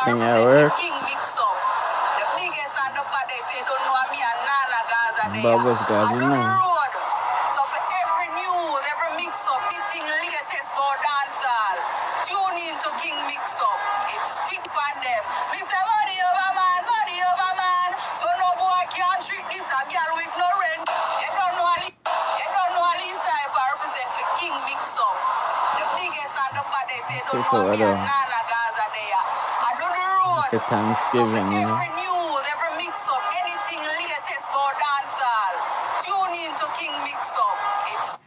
thing at work. Kingmixup. The biggest and the baddest, you don't know me and Nana Gaza there. Bubbles got I you do the know. road. So for every news, every mix-up, anything latest about dancehall, tune in to Kingmixup. It's stick on them. Me say body over man. So no boy can't treat this a girl with no rent. You don't know Lisa if I represent for Kingmixup. The biggest and the baddest, you don't know me and Nana Gaza there. I do the road. The Thanksgiving, you know. Every news, every mix-up, anything latest about dancehall, tune in to Kingmixup. It's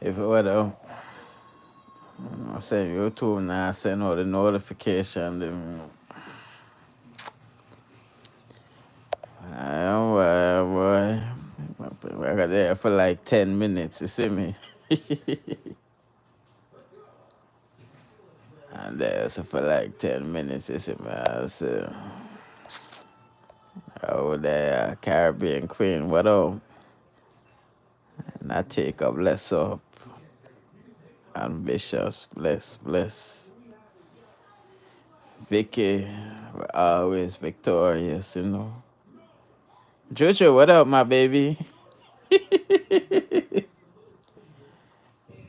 If it were though, I say YouTube now, send all the notification. Boy. I got there for like 10 minutes, you see me? And there so for like 10 minutes, you see me? I said, oh, there, Caribbean Queen, what up? And I take up, bless up. Ambitious, bless. Vicky, always victorious, you know. Jojo, what up, my baby?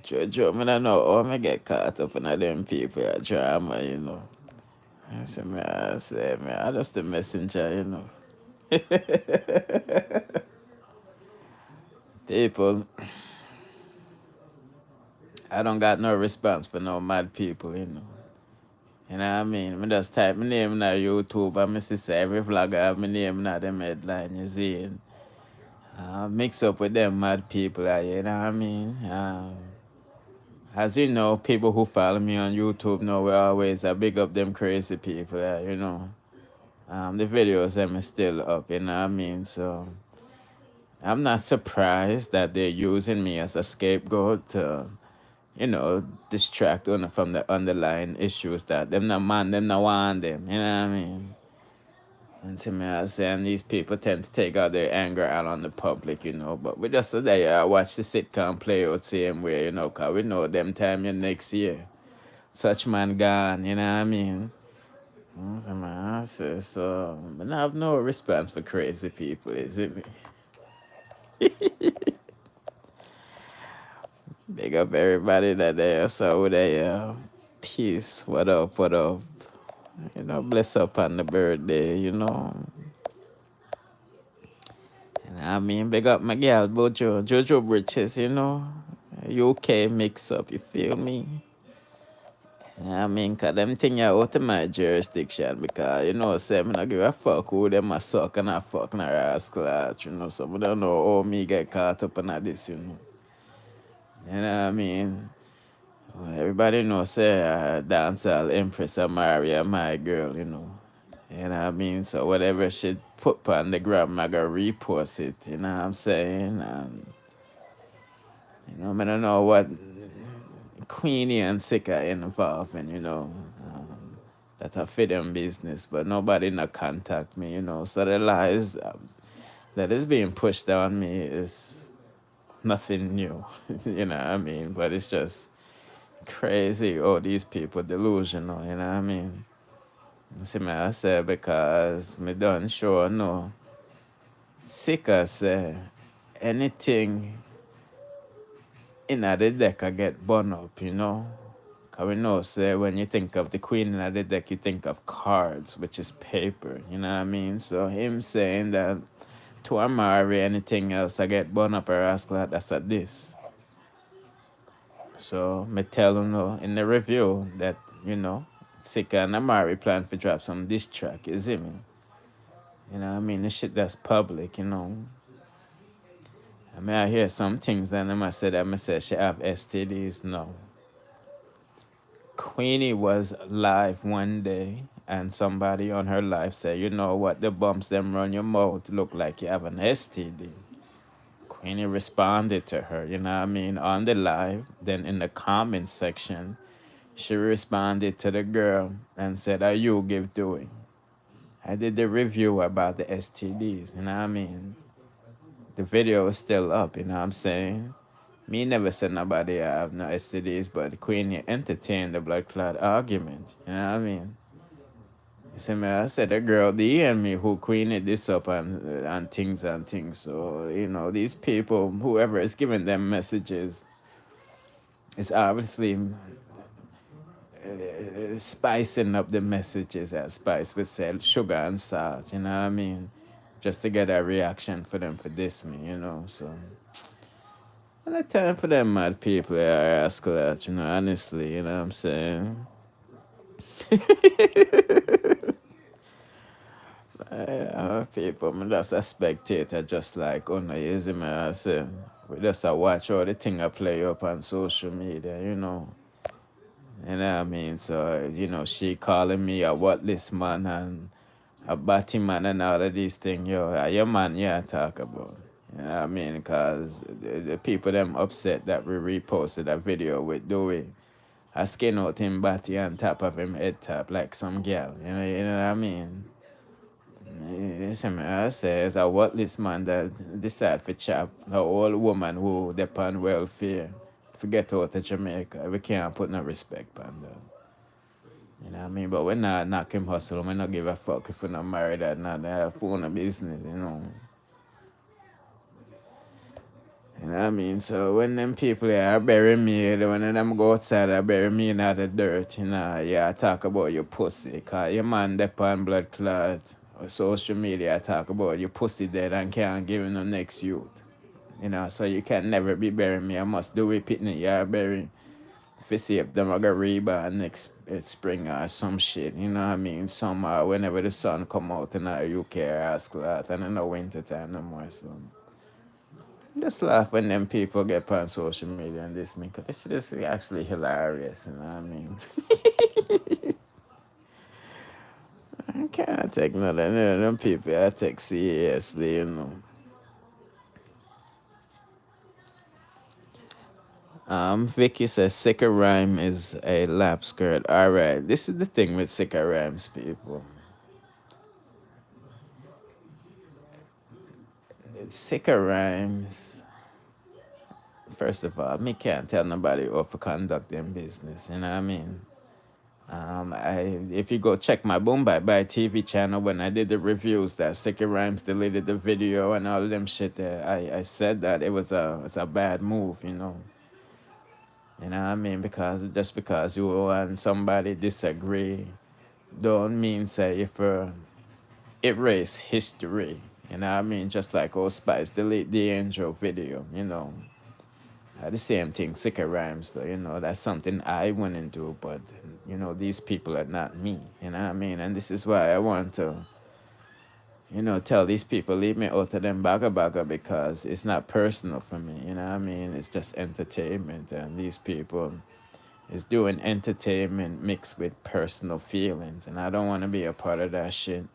Jojo, I don't know, I get caught up in them people drama, you know. I say, man, I just the messenger, you know. People, I don't got no response for no mad people, you know. You know what I mean? I just type my name in YouTube and I see every vlogger have my name in them headline, you see. Mix up with them mad people, you know what I mean? As you know, people who follow me on YouTube know we always big up them crazy people, you know. The videos them is still up, you know what I mean? So I'm not surprised that they're using me as a scapegoat to, you know, distract from the underlying issues that them not want them, you know what I mean? And to me, I say, and these people tend to take out their anger out on the public, you know. But we just today, watch the sitcom play out same way, you know, because we know them time in next year. Such man gone, you know what I mean? I say, so, I have no response for crazy people, is it me? Big up everybody that there, so they, peace, what up? You know, bless up on the birthday, you know. I mean, big up my girl, Jojo Bridges, you know. UK mix up, you feel me? I mean, cause them thing out of my jurisdiction because, you know, say, I don't give a fuck who them a suck and a fuck and a rascal, you know, so I don't know how me get caught up in this, you know. You know what I mean? Well, everybody know, say, dancehall Empress Amari, my girl, you know. You know what I mean? So whatever she put on the gram, I gotta repost it, you know what I'm saying? You know, I don't know what Queenie and Sikka involved in, you know, that are fit them business, but nobody not contact me, you know. So the lies that is being pushed on me is nothing new, you know what I mean? But it's just crazy, all these people delusional, you know what I mean? See me, I say, because me done sure no. Sikka say, anything in the deck I get burned up, you know. Because we know, say, when you think of the queen in the deck, you think of cards, which is paper, you know what I mean? So him saying that to Amari, anything else I get burned up or ask like that's at this. So me tell him in the review that, you know, Sikka and Amari plan to drop some diss track, you see me? You know what I mean? The shit that's public, you know. I mean, I hear some things that I said that I said she have STDs. No. Queenie was live one day and somebody on her live said, you know what, the bumps them run your mouth look like you have an STD. Queenie responded to her, you know what I mean, on the live. Then in the comment section, she responded to the girl and said, are you give doing? I did the review about the STDs, you know what I mean? The video is still up, you know what I'm saying? Me never said nobody I have no STDs, but Queenie entertained the blood clot argument. You know what I mean? You see me, I said a girl DM me who Queenie this up and things and things. So, these people, whoever is giving them messages, is obviously spicing up the messages as Spice would say, sugar and salt, you know what I mean? Just to get a reaction for them for this me. So, and the time for them mad people are ask that, honestly, you know what I'm saying? People, I'm just a spectator, just like, oh no, you see me, I say, we just watch all the thing I play up on social media. You know what I mean? So, she calling me a worthless man and a batty man and all of these things. Yo, your man, yeah, talk about. You know what I mean? Because the people them upset that we reposted that video with Dewey. I skin out him batty on top of him head top like some girl. You know what I mean? Listen, man, I say it's a worthless man that decide to chop an old woman who depend welfare. Forget out to Jamaica. We can't put no respect on that. You know what I mean? But we not knock him hustle. We not give a fuck if we not married or not. They have phone a business. You know what I mean? So when them people are bury me, when them go outside and bury me in the dirt, yeah, I talk about your pussy. Cause your man depend blood clot. Or social media, I talk about your pussy dead and can't give him no next youth. So you can never be burying me. I must do it, pitney, yeah, bury. If you see if them I got rebound next spring or some shit, you know what I mean? Summer, whenever the sun come out in the UK or ask that, and in the winter time no more, so. Just laugh when them people get on social media and this, because this shit is actually hilarious, you know what I mean? I can't take none of them people I take seriously. Vicky says Sikka Rhyme is a lap skirt. Alright, this is the thing with Sikka Rhymes, people. Sikka Rhymes, first of all, me can't tell nobody how to conduct them business, you know what I mean? If you go check my Boom Bye TV channel, when I did the reviews that Sikka Rhymes deleted the video and all of them shit there, I said that it's a bad move. You know what I mean? Because just because you and somebody disagree, don't mean say if erase history. You know what I mean? Just like Old Spice delete the Angel video. The same thing, Sikka Rhymes, though, that's something I wouldn't do, but, these people are not me, you know what I mean? And this is why I want to, tell these people, leave me out of them bagga because it's not personal for me, you know what I mean? It's just entertainment, and these people is doing entertainment mixed with personal feelings, and I don't want to be a part of that shit.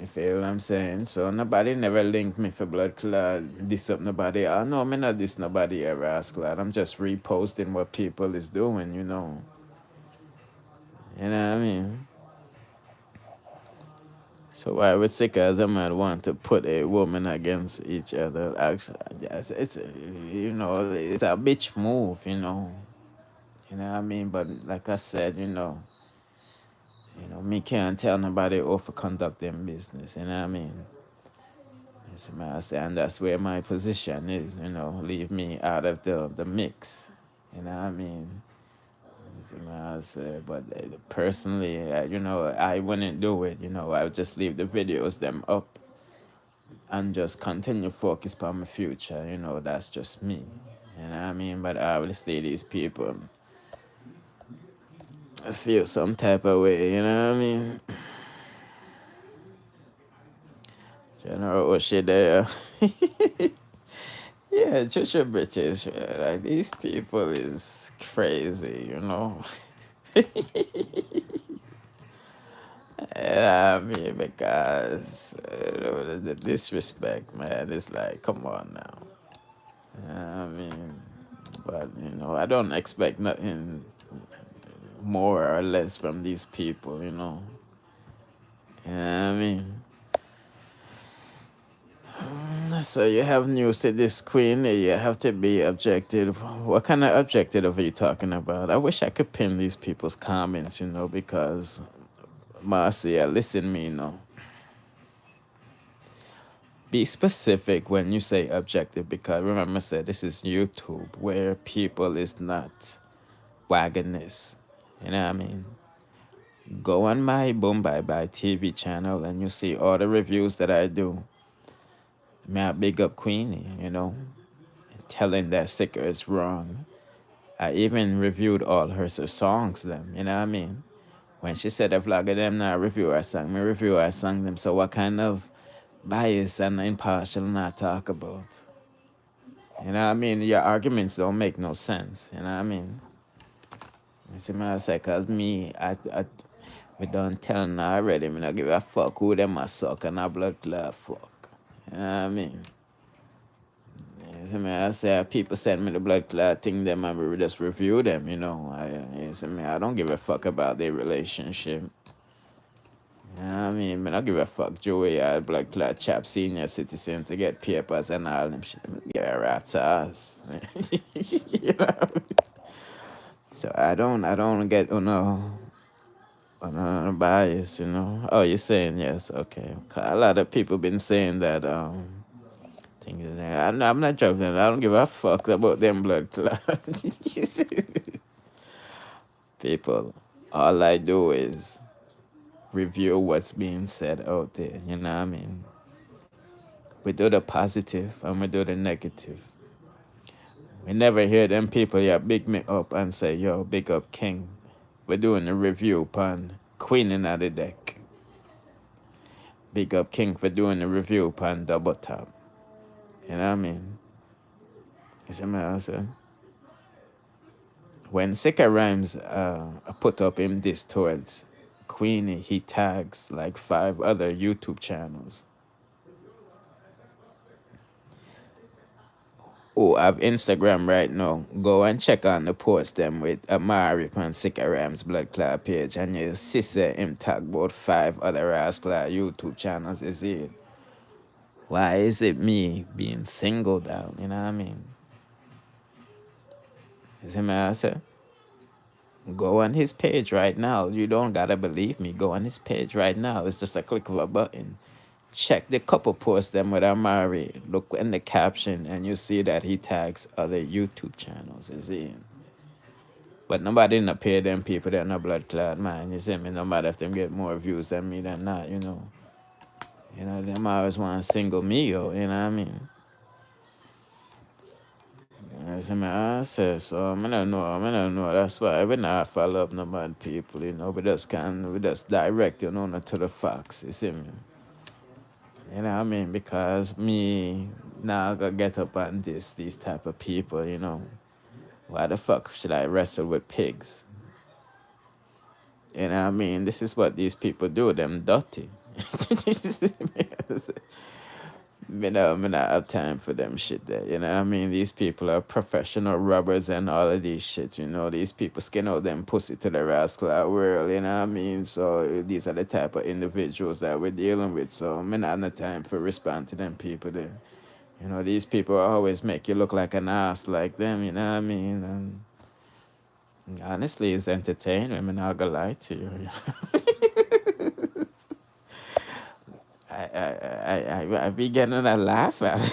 You feel what I'm saying? So nobody never linked me for blood clot, this up nobody. I know me not this nobody ever ask clot. I'm just reposting what people is doing. You know what I mean? So why would Sikka as a man want to put a woman against each other? Actually, yes, it's it's a bitch move. You know what I mean? But like I said, me can't tell nobody how to conduct them business. You know what I mean? Yes, man, I say, and that's where my position is, leave me out of the mix. You know what I mean? Yes, man, I say, but personally, I wouldn't do it. I would just leave the videos them up and just continue focus on my future. That's just me. You know what I mean? But obviously, these people feel some type of way. You know what I mean? General shit there. Yeah, Trisha British, like these people is crazy. And I mean, because the disrespect, man, it's like, come on now. I mean, but I don't expect nothing more or less from these people. You know what I mean? So you have news to this, Queen. You have to be objective. What kind of objective are you talking about? I wish I could pin these people's comments, because Marcia, listen me, be specific when you say objective, because remember I said this is YouTube where people is not wagging this. You know what I mean? Go on my Boom Bye Bye TV channel and you see all the reviews that I do. May I big up Queenie, telling that Sikka is wrong. I even reviewed all her songs them, you know what I mean? When she said a vlog of them not review her song, me review her song them. So what kind of bias and impartial not talk about? You know what I mean? Your arguments don't make no sense, you know what I mean? You see me I say, cause we done telling her already, me not give a fuck who them a suck and a blood clot fuck. You know what I mean? You see me I say, people send me the blood clot thing them and we just review them, You see me, I don't give a fuck about their relationship. You know what I mean? I don't give a fuck Joey blood clot chap senior citizen to get papers and all them shit. Give a rat's ass. You know what I mean? So I don't get bias, Oh, you're saying yes, okay. 'Cause a lot of people been saying that things. I'm not joking. I don't give a fuck about them blood clot. People, all I do is review what's being said out there. You know what I mean? We do the positive and we do the negative. We never hear them people big me up and say, yo, big up King. We're doing a review upon Queen of the deck. Big up King for doing a review upon Double Top. You know what I mean? You see what I'm saying? When Sikka Rhymes put up him this towards Queenie, he tags like 5 other YouTube channels. Oh, I have Instagram right now. Go and check on the post them with Amari on Sikka Rhymes Blood Clot page, and you see him tag about 5 other rascal YouTube channels. Is it? Why is it me being singled out? You know what I mean? You see what I say? Go on his page right now. You don't gotta believe me. Go on his page right now. It's just a click of a button. Check the couple posts them with Amari. Look in the caption and you see that he tags other YouTube channels. You see? But nobody didn't pay them people that no blood clot, man. You see me? No matter if them get more views than me than not, them always want to single me out, you know what I mean? You see me? I say so. I don't know. That's why we not follow up no bad people, We just direct, not to the facts, you see me? You know what I mean? Because me now gonna get up on these type of people, Why the fuck should I wrestle with pigs? You know what I mean? This is what these people do, them dirty. Me not have time for them shit there, you know what I mean? These people are professional robbers and all of these shit, These people skin out them pussy to the rascal world, you know what I mean? So these are the type of individuals that we're dealing with. So me not have no time for respond to them people there. These people always make you look like an ass like them, you know what I mean? And honestly, it's entertainment. I'm not gonna lie to you. I be getting a laugh out of it.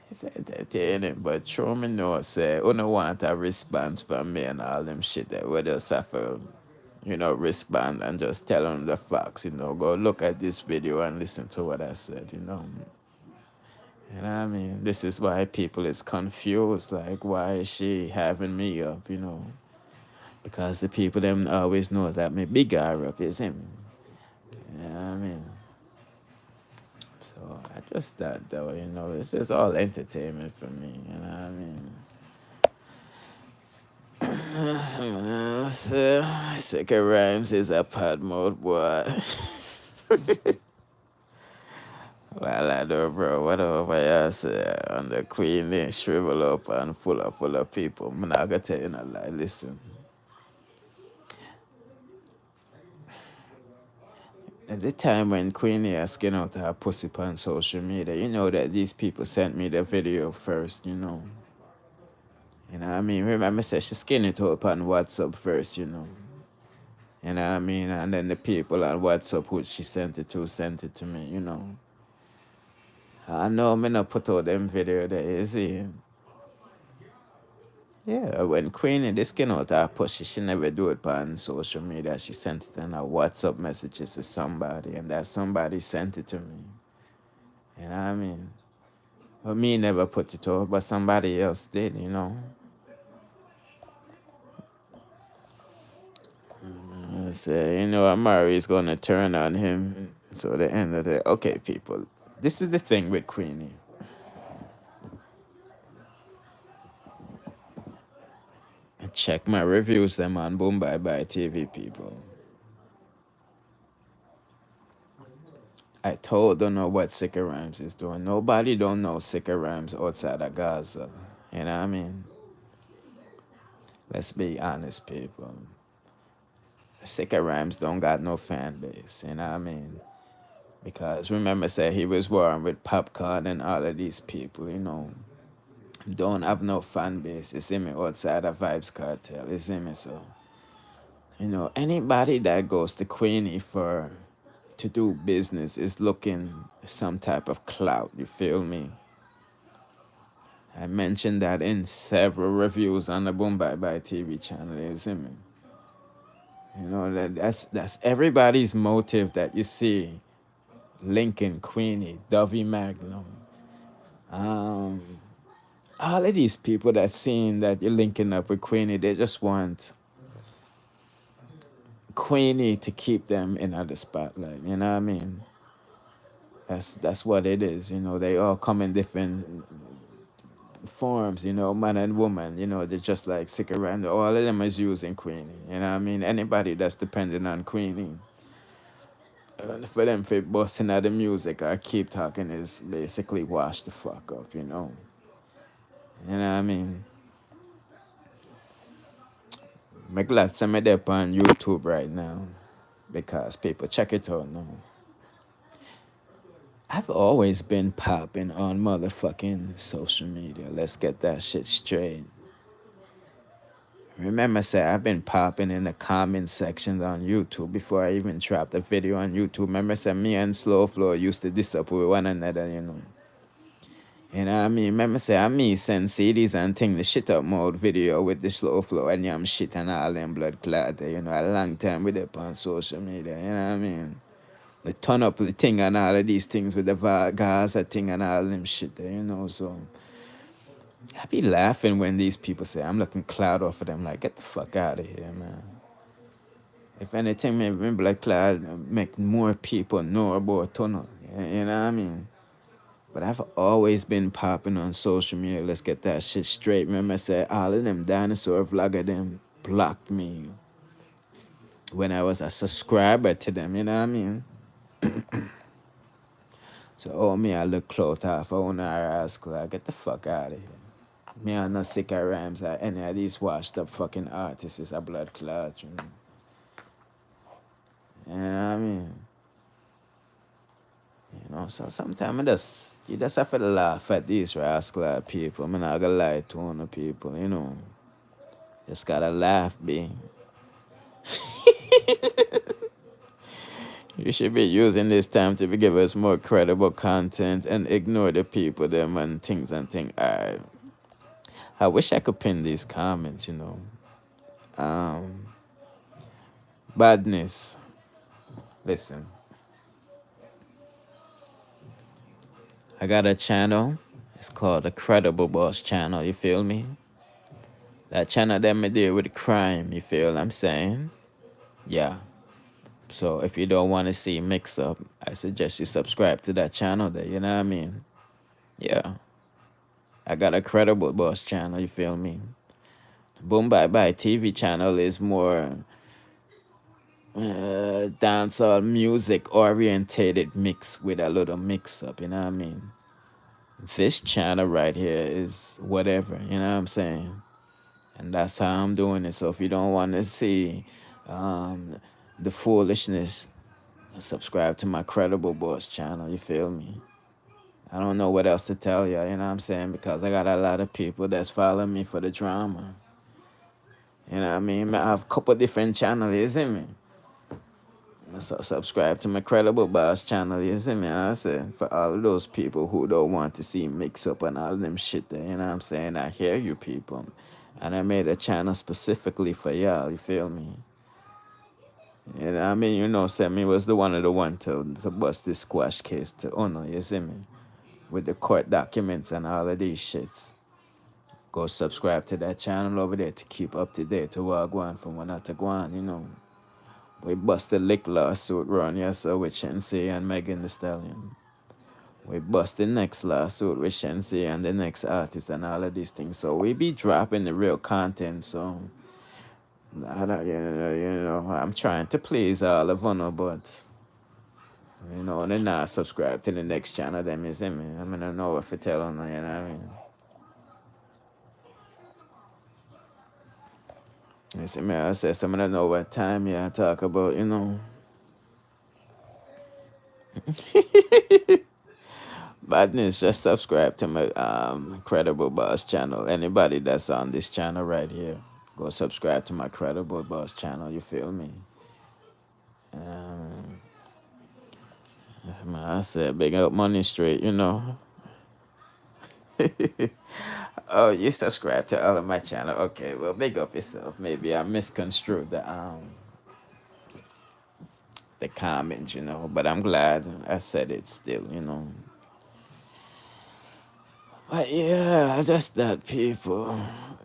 It's entertaining, but true me know say, who no want a response from me and all them shit that we just have to, respond and just tell them the facts, go look at this video and listen to what I said, You know what I mean? This is why people is confused, like, why is she having me up, Because the people them always know that me big guy up is him. You know what I mean? So I just thought though, this is all entertainment for me, you know what I mean? Sikka Rhymes is a pod mode boy. Well, I do, bro. Whatever y'all say on the Queenie, shrivel up and full of people. I'm not gonna tell you no lie. Listen, At the time when Queenie asking out her pussy on social media, you know that these people sent me the video first, you know. You know what I mean? Remember, said she skin it up on WhatsApp first, you know. You know what I mean? And then the people on WhatsApp who she sent it to me, you know. I know me not put out them video there, you see. Yeah, when Queenie this skin out her pussy, she never do it on social media. She sent it in her WhatsApp messages to somebody, and that somebody sent it to me. You know what I mean? But me never put it out, but somebody else did, you know. Say, you know, Amari is gonna turn on him. So the end of the okay, people. This is the thing with Queenie. Check my reviews them on Boom Bye Bye TV, people. I don't know what Sikka Rhymes is doing. Nobody don't know Sikka Rhymes outside of Gaza. You know what I mean? Let's be honest, people. Sikka Rhymes don't got no fan base. You know what I mean? Because remember, say he was warring with Popcorn and all of these people. You know, don't have no fan base. You see me outside of Vibes Cartel. You see me so. You know, anybody that goes to Queenie to do business is looking some type of clout. You feel me? I mentioned that in several reviews on the Boom Bye Bye TV channel. You see me? You know that's everybody's motive that you see. Lincoln, Queenie, Dovey Magnum, all of these people that seeing that you're linking up with Queenie, they just want Queenie to keep them in the spotlight. You know what I mean? That's what it is. You know, they all come in different forms. You know, man and woman. You know, they're just like Sikka Rhymes. All of them is using Queenie. You know what I mean? Anybody that's dependent on Queenie. For them for busting out the music or keep talking is basically wash the fuck up, you know. You know what I mean? I'm glad some of them on YouTube right now because people check it out now. I've always been popping on motherfucking social media. Let's get that shit straight. Remember, say I've been popping in the comment sections on YouTube before I even dropped a video on YouTube. Remember, say me and Slow Flow used to disappoint with one another, you know. You know what I mean? Remember say I me send CDs and thing the shit up mode video with the Slow Flow and yam shit and all them blood clot, you know, a long time with it on social media, you know what I mean? They turn up the thing and all of these things with the Gaza thing and all them shit there, you know, so I be laughing when these people say I'm looking cloud off of them, like get the fuck out of here, man. If anything, maybe blood cloud make more people know about tunnel, you know what I mean? But I've always been popping on social media. Let's get that shit straight. Remember I said all of them dinosaur vlogger them blocked me when I was a subscriber to them, you know what I mean? So me I look close off. I wanna ask like get the fuck out of here. Me I not Sikka Rhymes or any of these washed up fucking artists is a blood clot, you know. You know what I mean? You know, so sometimes you just have to laugh at these rascal people. I'm not gonna lie to the people, you know. Just gotta laugh, B. You should be using this time to give us more credible content and ignore the people, them and things and things. I wish I could pin these comments, you know. Badness. Listen. I got a channel. It's called the Credible Boss channel, you feel me? That channel that me deal with crime, you feel what I'm saying? Yeah. So if you don't want to see mix up, I suggest you subscribe to that channel there, you know what I mean? Yeah. I got a Credible Boss channel, you feel me? Boom Bye Bye TV channel is more dancehall music orientated mix with a little mix up, you know what I mean? This channel right here is whatever, you know what I'm saying? And that's how I'm doing it. So if you don't want to see the foolishness, Subscribe to my Credible Boss channel, you feel me? I don't know what else to tell you, you know what I'm saying? Because I got a lot of people that's following me for the drama. You know what I mean? I have a couple different channels, you see me? So subscribe to my Credible Boss channel, you see me? I said, for all of those people who don't want to see mix up and all of them shit there, you know what I'm saying? I hear you people. And I made a channel specifically for y'all, you feel me? You know what I mean? You know, Sammy was the one of the one to bust this squash case to Uno, you see me? With the court documents and all of these shits. Go subscribe to that channel over there to keep up to date to what going from one to go on, you know. We bust the lick lawsuit run, yes, sir, with Shensi and Megan Thee Stallion. We bust the next lawsuit with Shensi and the next artist and all of these things. So we be dropping the real content, so I don't, I'm trying to please all of them, but you know, they're not subscribed to the next channel, them, you see me? I mean, I don't know what to tell them, you know what I mean? You see me, I said, some of them know what time I talk about, you know. Badness, just subscribe to my Credible Boss channel. Anybody that's on this channel right here, go subscribe to my Credible Boss channel, you feel me? Um, I said, big up Money Straight, you know. Oh, you subscribe to all of my channel. Okay, well, big up yourself. Maybe I misconstrued the comments, you know, but I'm glad I said it still, you know. But yeah, just that, people.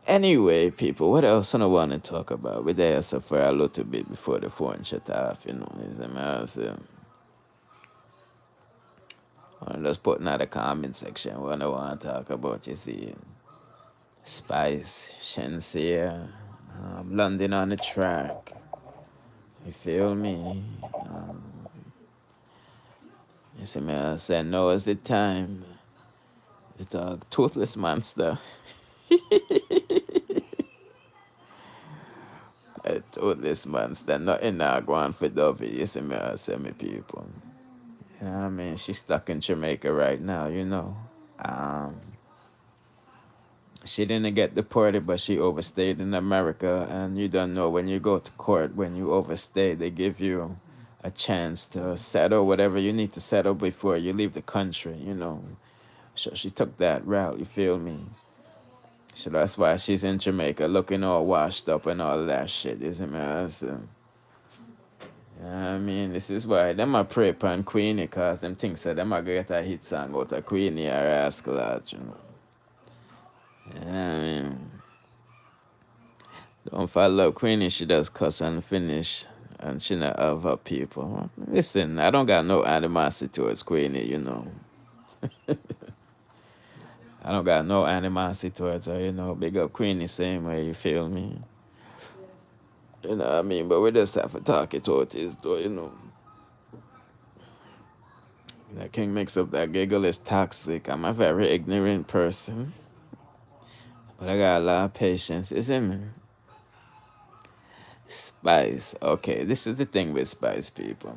Anyway, people, what else I want to talk about? We're there so for a little bit before the phone shut off, you know. I'm just putting out the comment section what I want to talk about, you see. Spice, Shensia, London on the track. You feel me? You see me, I said, no, it's the time. The dog, toothless monster. A toothless monster. Nothing not going for Dovey. You see me, I say, me people. You know what I mean? She's stuck in Jamaica right now, you know. She didn't get deported, but she overstayed in America. And you don't know, when you go to court, when you overstay, they give you a chance to settle whatever you need to settle before you leave the country, you know. So she took that route, you feel me? So that's why she's in Jamaica looking all washed up and all of that shit, isn't it? So, I mean, this is why them a pray upon Queenie, cause them think that them a get a hit song out of Queenie or Rascal out, you know. I mean, don't follow Queenie, she does cuss and finish, and she not have her people. Listen, I don't got no animosity towards Queenie, you know. I don't got no animosity towards her, you know. Big up Queenie, same way, you feel me? You know what I mean? But we just have to talk it out this though, you know. That Kingmixup, that giggle is toxic. I'm a very ignorant person. But I got a lot of patience, isn't it? Spice. Okay, this is the thing with Spice, people.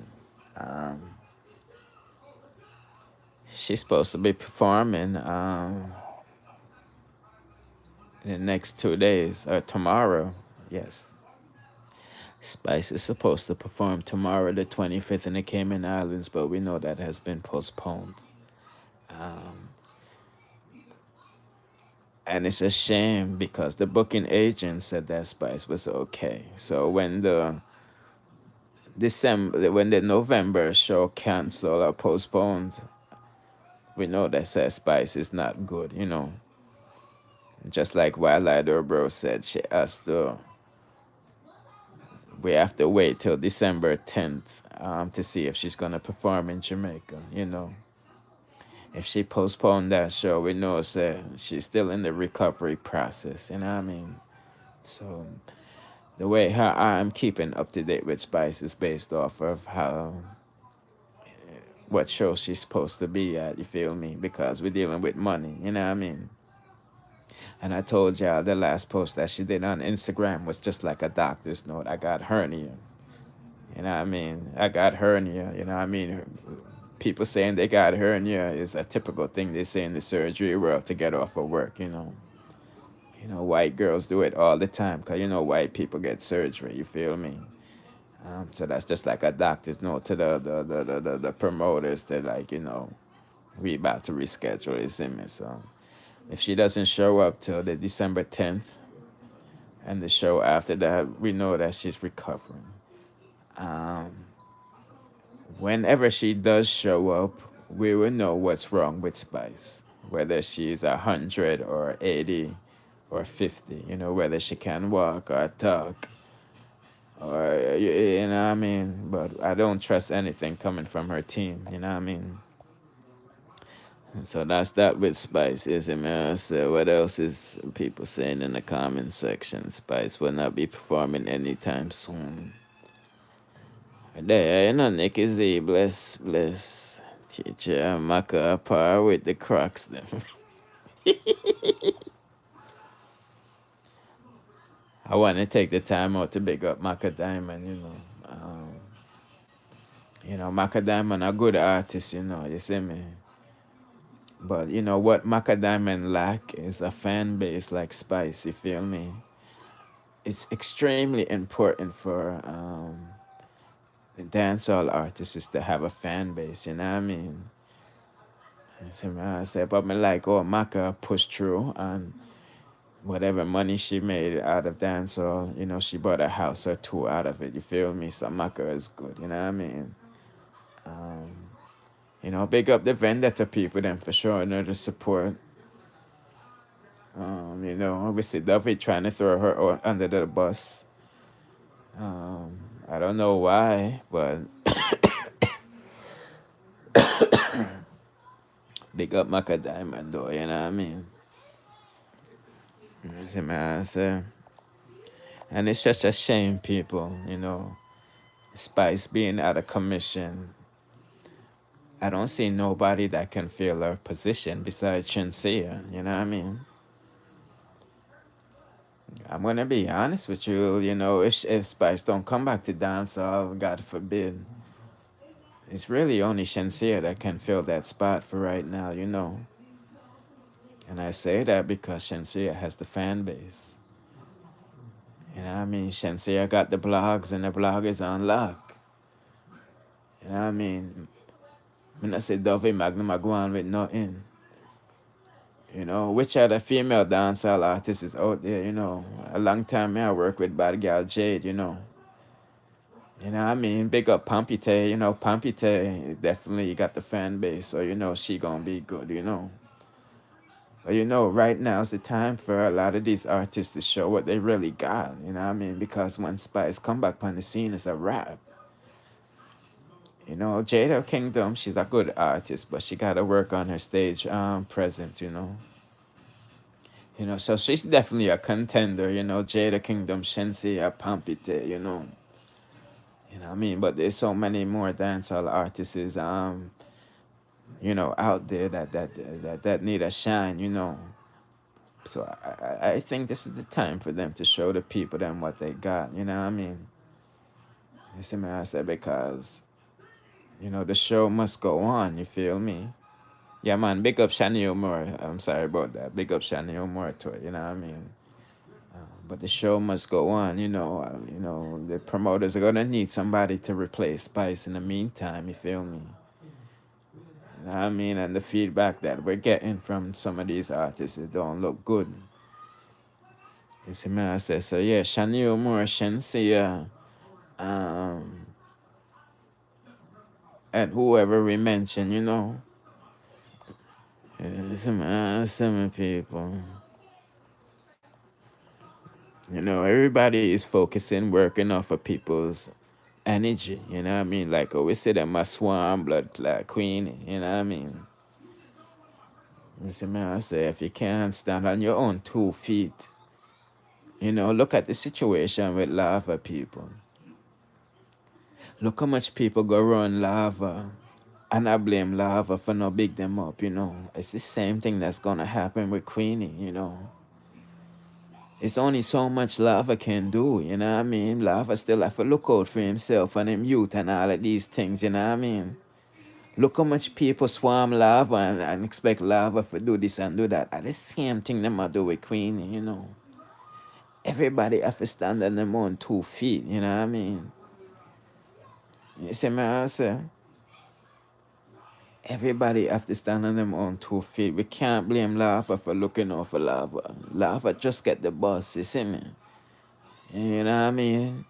She's supposed to be performing in the next 2 days, or tomorrow. Yes. Spice is supposed to perform tomorrow, the 25th, in the Cayman Islands, but we know that has been postponed. And it's a shame because the booking agent said that Spice was okay. So when the November show canceled or postponed, we know that says Spice is not good, you know. Just like Wildlight Bro said, we have to wait till December 10th to see if she's gonna perform in Jamaica, you know. If she postponed that show, we know she's still in the recovery process, you know what I mean? So the way I'm keeping up to date with Spice is based off of what show she's supposed to be at, you feel me? Because we're dealing with money, you know what I mean? And I told y'all the last post that she did on Instagram was just like a doctor's note. I got hernia. You know what I mean? I got hernia. You know what I mean? People saying they got hernia is a typical thing they say in the surgery world to get off of work. You know, white girls do it all the time because you know white people get surgery. You feel me? So that's just like a doctor's note to the promoters. They're like, we about to reschedule this image. So if she doesn't show up till the December 10th and the show after that, we know that she's recovering. Um, Whenever she does show up, we will know what's wrong with Spice, whether she's 100 or 80 or 50, whether she can walk or talk or, you know what I mean? But I don't trust anything coming from her team, you know what I mean? So that's that with Spice, isn't it? So what else is people saying in the comment section? Spice will not be performing anytime soon. There, Nicky Z, bless. Teacher Maka par with the Crocs them. I want to take the time out to big up Maka Diamond, Maka Diamond a good artist, you see me. But what Maka Diamond lack is a fan base like Spice, you feel me? It's extremely important for dancehall artists is to have a fan base, you know what I mean? I say, but me like, Maka pushed through and whatever money she made out of dancehall, she bought a house or two out of it, you feel me? So Maka is good, you know what I mean? Big up the Vendetta people then for sure, the support. Obviously Duffy trying to throw her under the bus. I don't know why, but big up Maka Diamond though, you know what I mean? See man, I say. And it's such a shame, people, Spice being out of commission. I don't see nobody that can fill her position besides Shenseea, you know what I mean? I'm gonna be honest with you, if Spice don't come back to dancehall, God forbid, it's really only Shenseea that can fill that spot for right now, And I say that because Shenseea has the fan base. You know what I mean? Shenseea got the blogs and the blog is on lock. You know what I mean? When I say Dovey Magnum, I go on with nothing. Which other female dancehall artist is out there, A long time I work with Bad Girl Jade, You know what I mean? Big up Pampite, Pampite definitely got the fan base, so she gonna be good, But right now is the time for a lot of these artists to show what they really got, you know what I mean? Because when Spice come back on the scene, it's a rap. Jada Kingdom, she's a good artist, but she gotta work on her stage presence, So she's definitely a contender, Jada Kingdom, Shenseea, Pampite, You know what I mean? But there's so many more dancehall artists, out there that need a shine, So I think this is the time for them to show the people them what they got, you know what I mean? You see me, I said, because, the show must go on, you feel me? Yeah, man, big up Shani Moore. I'm sorry about that. Big up Shani Moore to it, you know what I mean? But the show must go on, the promoters are gonna need somebody to replace Spice in the meantime, you feel me? You know what I mean? And the feedback that we're getting from some of these artists, it don't look good. You see me, I say, so yeah, Shani Moore, Shenseea, and whoever we mentioned, some people. Everybody is focusing, working off of people's energy, you know what I mean? Like we say them a swarm blood like Queenie, you know what I mean? You see me, I say, if you can't stand on your own 2 feet, look at the situation with lava people. Look how much people go run lava. And I blame lava for not big them up, It's the same thing that's gonna happen with Queenie, It's only so much Lava can do, you know what I mean? Lava still have to look out for himself and him youth and all of these things, you know what I mean? Look how much people swarm Lava and expect Lava to do this and do that. And the same thing them a do with Queenie, you know. Everybody have to stand on them own 2 feet, you know what I mean? You see me, I say? Everybody have to stand on them own 2 feet. We can't blame Lava for looking out for Lava. Lava just get the boss, you see me? You know what I mean?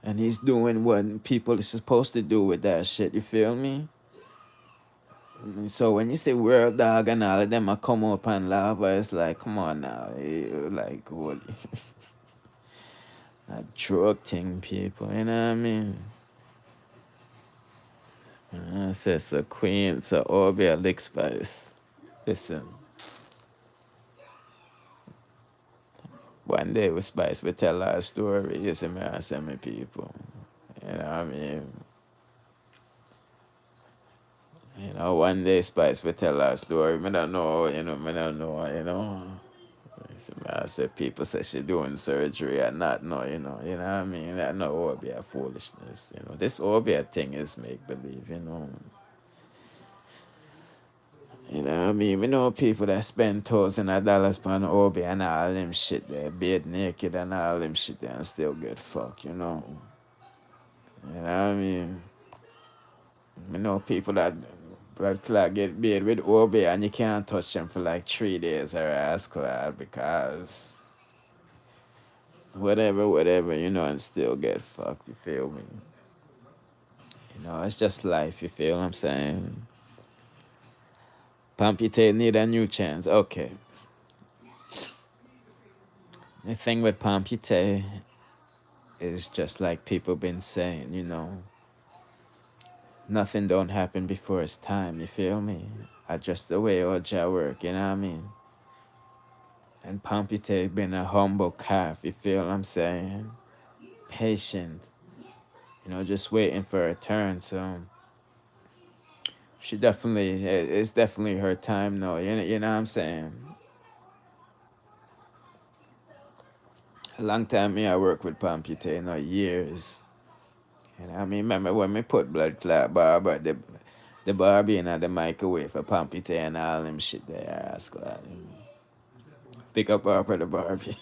And he's doing what people are supposed to do with that shit, you feel me? So when you say World Dog and all of them are come up on Lava, it's like, come on now. Like, holy. That drug thing, people, you know what I mean? I said, so Queen, so Orbia Lick Spice. Listen. One day with Spice, we tell our story, you see me, I say me people. You know what I mean? You know, one day Spice will tell our story. I don't know, you know. So, I said people say she doing surgery and not know, you know what I mean? That no Orbia foolishness, you know. This Orbia thing is make believe, you know. You know what I mean? We know people that spend $1,000 on Orbia and all them shit there, bed naked and all them shit there and still get fucked, you know. You know what I mean? We know people that blood clot get bed with Orbia and you can't touch them for like 3 days or ass clot because whatever, you know, and still get fucked, you feel me? You know, it's just life, you feel what I'm saying? Pumpy need a new chance. Okay. The thing with Pumpy is just like people been saying, you know, nothing don't happen before it's time, you feel me? Just the way Oja work, you know what I mean? And Pumpy been a humble calf, you feel what I'm saying? Patient, you know, just waiting for her turn. So it's definitely her time now, you know what I'm saying? A long time me I work with Pumpy, you know, years. You know, I mean, remember when me put blood clot barber, the Barbie in the microwave for Pumpy and all them shit there, ask that. Pick up Barbara the Barbie.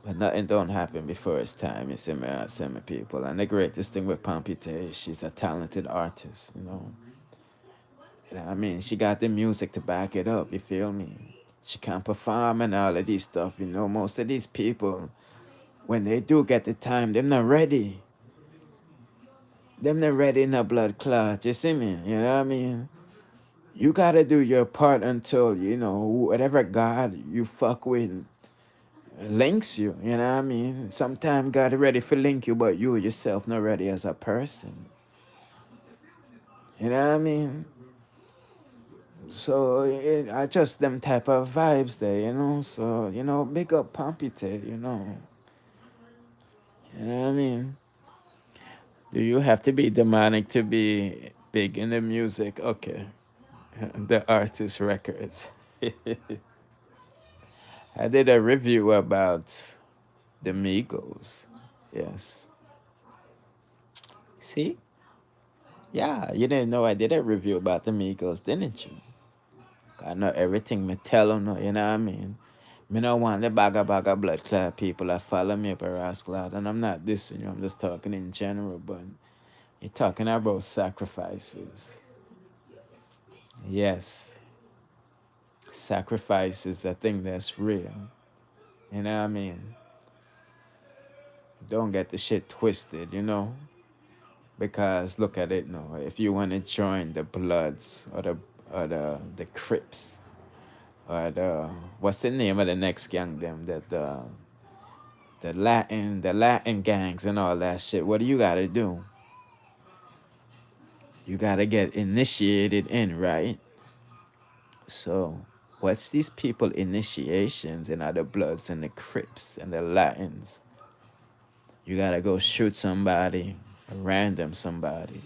But nothing don't happen before it's time, you see me, I see me people. And the greatest thing with Pumpy is she's a talented artist, you know. You know what I mean? She got the music to back it up, you feel me? She can perform and all of these stuff, you know. Most of these people, when they do get the time, they're not ready. Them not ready in a blood clot, you see me? You know what I mean? You gotta do your part until, you know, whatever God you fuck with links you, you know what I mean? Sometimes God ready for link you, but you yourself not ready as a person. You know what I mean? So I just them type of vibes there, you know? So, you know, big up Pompite, you know? You know what I mean? Do you have to be demonic to be big in the music? Okay. The artist records. I did a review about the Migos. Yes. See? Yeah, you didn't know I did a review about the Migos, didn't you? I know everything me tell them, you know what I mean? Me don't want the bagga blood clot people that follow me up a rascal, and I'm not dissing you, I'm just talking in general, but you're talking about sacrifices. Yes. Sacrifice is a thing that's real. You know what I mean? Don't get the shit twisted, you know? Because look at it now. If you want to join the Bloods or the Crips or the what's the name of the next gang them that the Latin gangs and all that shit, what do you gotta do? You gotta get initiated in, right? So what's these people initiations in other Bloods and the Crips and the Latins? You gotta go shoot somebody, a random somebody.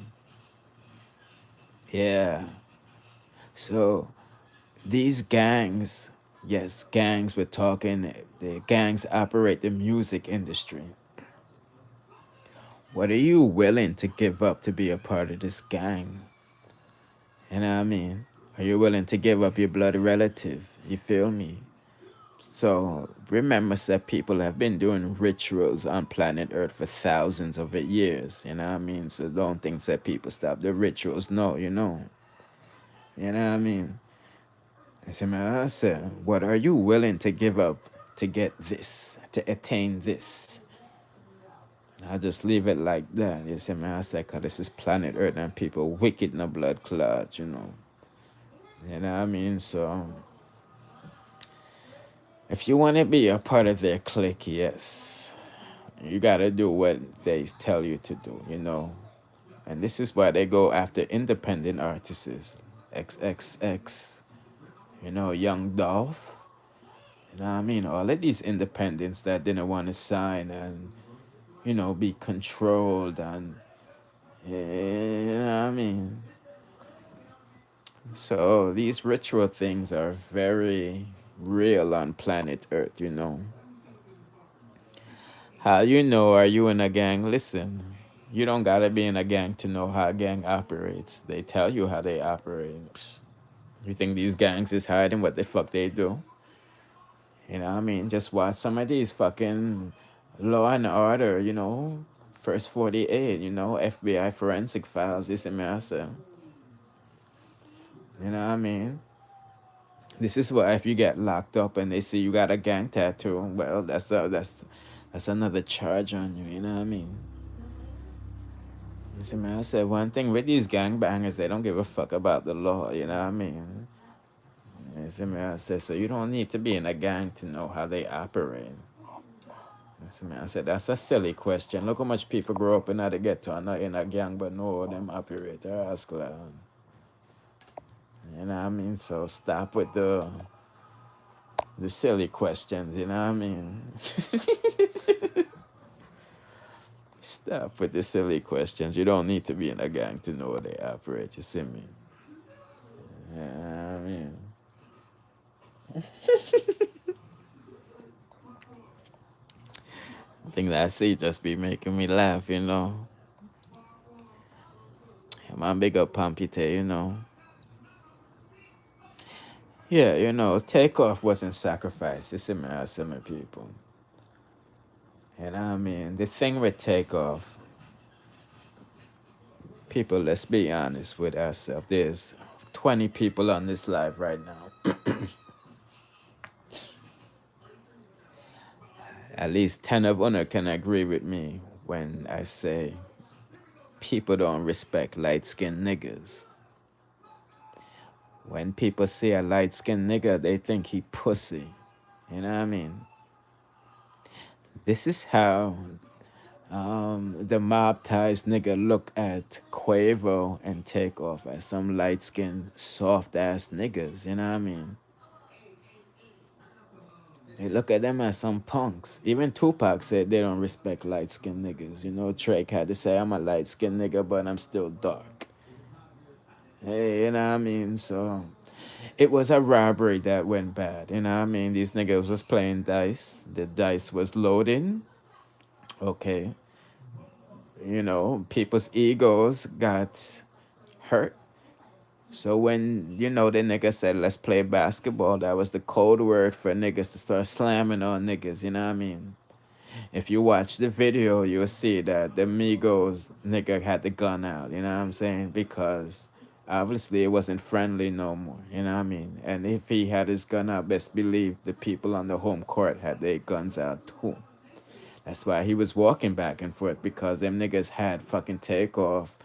Yeah. So these gangs, Yes, gangs, we're talking, the gangs operate the music industry. What are you willing to give up to be a part of this gang? You know what I mean? Are you willing to give up your blood relative? You feel me? So remember that people have been doing rituals on planet Earth for thousands of years. You know what I mean? So don't think that people stop the rituals. No, you know. You know what I mean? I say, man, I said, what are you willing to give up to get this, to attain this? And I just leave it like that. You see, man, I said, because this is planet Earth and people wicked in the blood clot, you know. You know what I mean? So if you want to be a part of their clique, yes, you got to do what they tell you to do, you know. And this is why they go after independent artists, XXX, you know, Young Dolph. You know what I mean? All of these independents that didn't want to sign and, you know, be controlled and, you know what I mean? So these ritual things are very real on planet Earth, you know. How you know are you in a gang? Listen, you don't gotta be in a gang to know how a gang operates. They tell you how they operate. You think these gangs is hiding what the fuck they do? You know what I mean? Just watch some of these fucking Law and Order, you know, First 48, you know, FBI forensic files, this and that. You know what I mean? This is why if you get locked up and they see you got a gang tattoo, well, that's another charge on you. You know what I mean? You see, man, I said one thing with these gangbangers, they don't give a fuck about the law. You know what I mean? You see, man, I said so you don't need to be in a gang to know how they operate. You see, man, I said that's a silly question. Look how much people grow up in the ghetto and not in a gang, but know how them operate. Ask clown. You know what I mean? So stop with the silly questions, you know what I mean? Stop with the silly questions. You don't need to be in a gang to know how they operate, you see me? Yeah, I mean. I think that I see just be making me laugh, you know? Man, big up Pampite, you know? Yeah, you know, Takeoff wasn't sacrificed, you see me, people. And I mean, the thing with Takeoff, people, let's be honest with ourselves. There's 20 people on this live right now. At least 10 of honor can agree with me when I say people don't respect light-skinned niggas. When people see a light-skinned nigga, they think he pussy. You know what I mean? This is how the mob ties nigga look at Quavo and Takeoff as some light-skinned, soft-ass niggas. You know what I mean? They look at them as some punks. Even Tupac said they don't respect light-skinned niggas. You know, Drake had to say, I'm a light-skinned nigga, but I'm still dark. Hey, you know what I mean? So, it was a robbery that went bad. You know what I mean? These niggas was playing dice. The dice was loading. Okay. You know, people's egos got hurt. So when, you know, the nigga said, let's play basketball, that was the code word for niggas to start slamming on niggas, you know what I mean? If you watch the video, you'll see that the Migos nigga had the gun out, you know what I'm saying? Because obviously it wasn't friendly no more, you know what I mean? And if he had his gun out, best believe the people on the home court had their guns out too. That's why he was walking back and forth, because them niggas had fucking Takeoff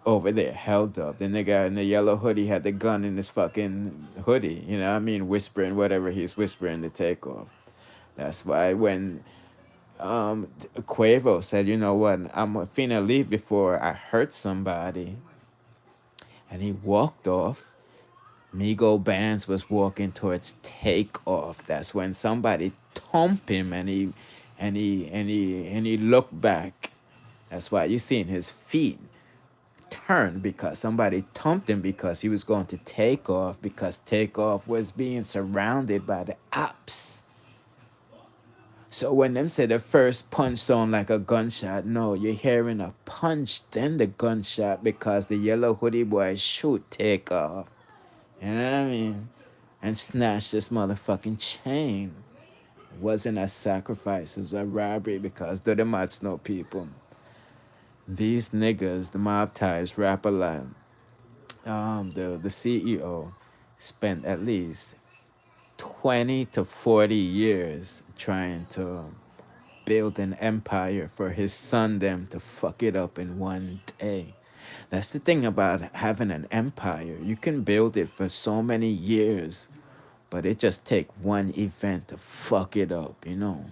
over there held up. The nigga in the yellow hoodie had the gun in his fucking hoodie, you know what I mean? Whispering whatever he's whispering to Takeoff. That's why when Quavo said, you know what, I'm finna leave before I hurt somebody, and he walked off, Migo Bands was walking towards Takeoff. That's when somebody thumped him and he looked back. That's why you seen his feet turned because somebody thumped him because he was going to take off, because Takeoff was being surrounded by the ops. So when them say the first punch sound like a gunshot, no, you're hearing a punch, then the gunshot, because the yellow hoodie boy shoot Takeoff. You know what I mean? And snatch this motherfucking chain. It wasn't a sacrifice, it was a robbery, because do the mats know people. These niggas, the mob ties, rap a lot. The CEO spent at least 20 to 40 years trying to build an empire for his son them to fuck it up in one day. That's the thing about having an empire. You can build it for so many years, but it just take one event to fuck it up, you know.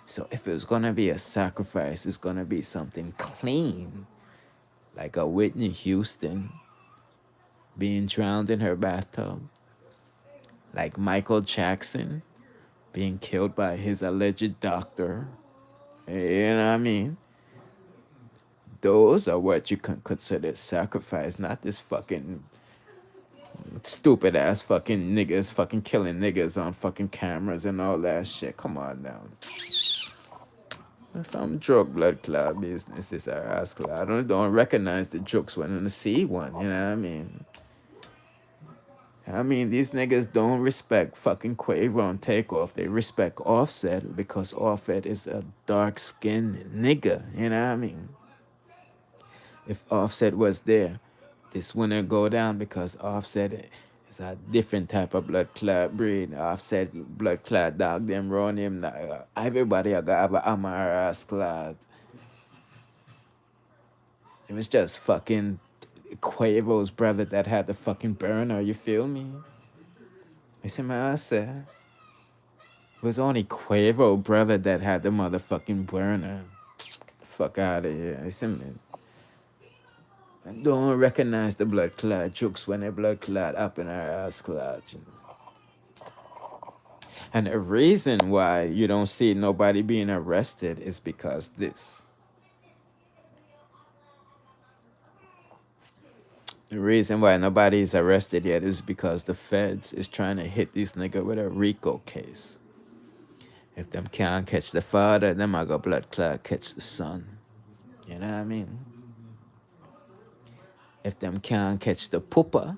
So if it's gonna be a sacrifice, it's gonna be something clean, like a Whitney Houston being drowned in her bathtub, like Michael Jackson being killed by his alleged doctor. You know what I mean? Those are what you can consider sacrifice, not this fucking stupid ass fucking niggas fucking killing niggas on fucking cameras and all that shit. Come on now. Some drug blood clot business, this ass clot. I don't recognize the jokes when I see one, you know what I mean? I mean, these niggas don't respect fucking Quavo and Takeoff. They respect Offset because Offset is a dark-skinned nigga, you know what I mean? If Offset was there, this wouldn't go down because Offset is a different type of blood clot breed. Offset blood clot dog them run him. Everybody got have a Amari ass clot. It was just fucking Quavo's brother that had the fucking burner, you feel me? You see what I said? It was only Quavo brother that had the motherfucking burner. Get the fuck out of here. You see me? I don't recognize the blood clot jokes when the blood clot up in our ass clot, you know. And the reason why you don't see nobody being arrested is because this. The reason why nobody is arrested yet is because the feds is trying to hit these niggas with a RICO case. If them can't catch the father, them I got blood clot catch the son. You know what I mean? If them can't catch the pooper,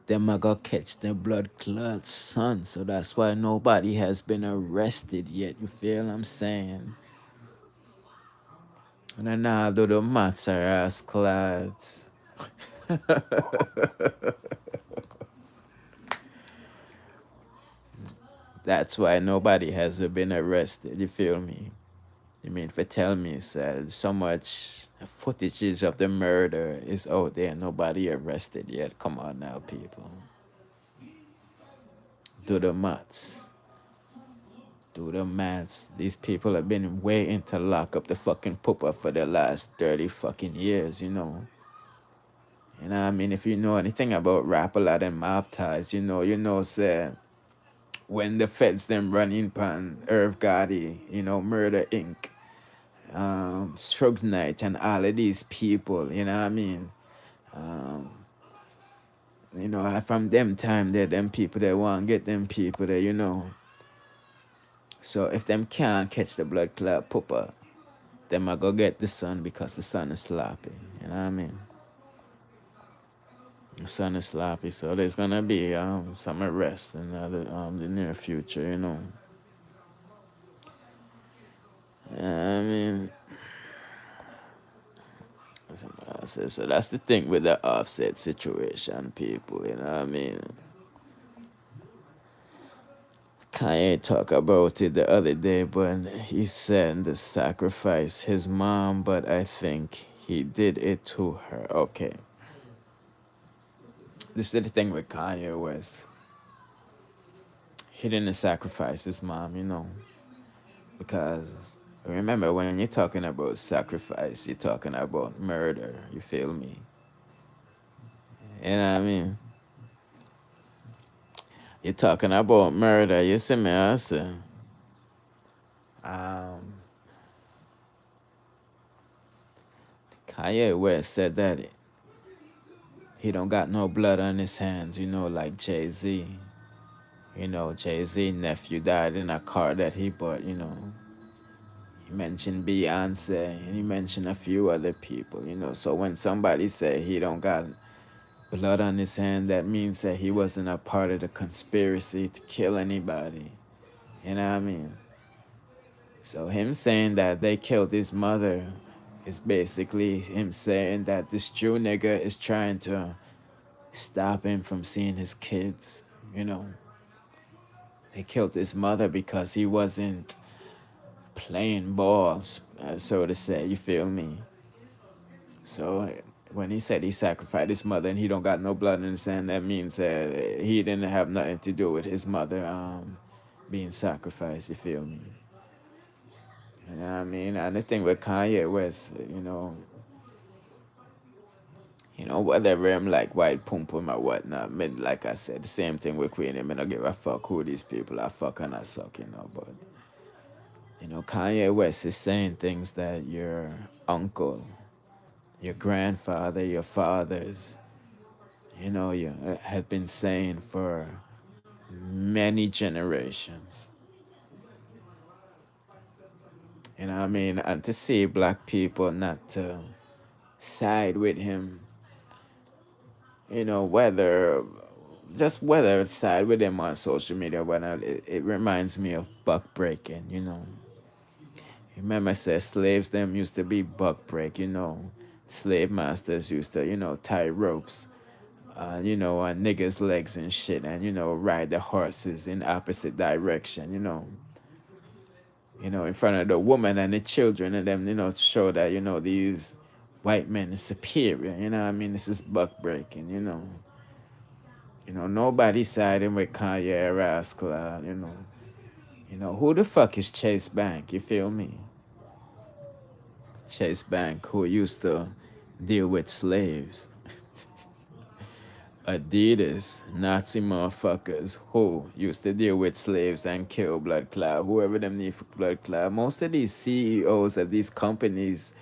them I got catch the blood clot son. So that's why nobody has been arrested yet. You feel what I'm saying? And then now do the matter ass clots. That's why nobody has been arrested. You feel me? You mean for tell me, said so much footage of the murder is out there, nobody arrested yet. Come on now, people. Do the maths. Do the maths. These people have been waiting to lock up the fucking pooper for the last 30 fucking years, you know. You know what I mean? If you know anything about rap a lot and mob ties, you know, say, when the feds them running pan Irv Gotti, you know, Murder Inc., Strug Knight and all of these people, you know what I mean? Um, you know, from them time there, them people that want get them people there, you know. So if them can't catch the blood clot pooper, them I go get the son because the son is sloppy, you know what I mean? The son is sloppy, so there's gonna be some arrests in the near future, you know. I mean, so that's the thing with the Offset situation, people, you know what I mean? Kanye talked about it the other day, but he said to sacrifice his mom, but I think he did it to her. Okay. This is the thing with Kanye West. He didn't sacrifice his mom, you know, because remember, when you're talking about sacrifice, you're talking about murder, you feel me? You know what I mean? You're talking about murder, you see me, I say. Kanye West said that he don't got no blood on his hands, like Jay-Z. Jay-Z nephew died in a car that he bought. He mentioned Beyonce and he mentioned a few other people. So when somebody say he don't got blood on his hand, that means that he wasn't a part of the conspiracy to kill anybody. You know what I mean? So him saying that they killed his mother is basically him saying that this Jew nigga is trying to stop him from seeing his kids. You know, they killed his mother because he wasn't playing balls, so to say. You feel me? So when he said he sacrificed his mother and he don't got no blood in his hand, that means that he didn't have nothing to do with his mother being sacrificed. You feel me? You know what I mean? And the thing with Kanye West, whatever him like white pum pum or whatnot. Like I said, the same thing with Queenie. I don't give a fuck who these people are, fuck and I suck. But Kanye West is saying things that your uncle, your grandfather, your fathers, you have been saying for many generations. You know what I mean? And to see black people not to side with him, whether it's side with him on social media, whatnot, it reminds me of buck breaking. Remember, I said slaves them used to be buck break. Slave masters used to, tie ropes, on niggas' legs and shit, and ride the horses in opposite direction. In front of the woman and the children, and them, to show that these white men is superior. You know what I mean? This is buck breaking. Nobody siding with Kanye Rascal. Who the fuck is Chase Bank? You feel me? Chase Bank, who used to deal with slaves. Adidas, Nazi motherfuckers who used to deal with slaves and kill blood clot, whoever them need for blood clot. Most of these CEOs of these companies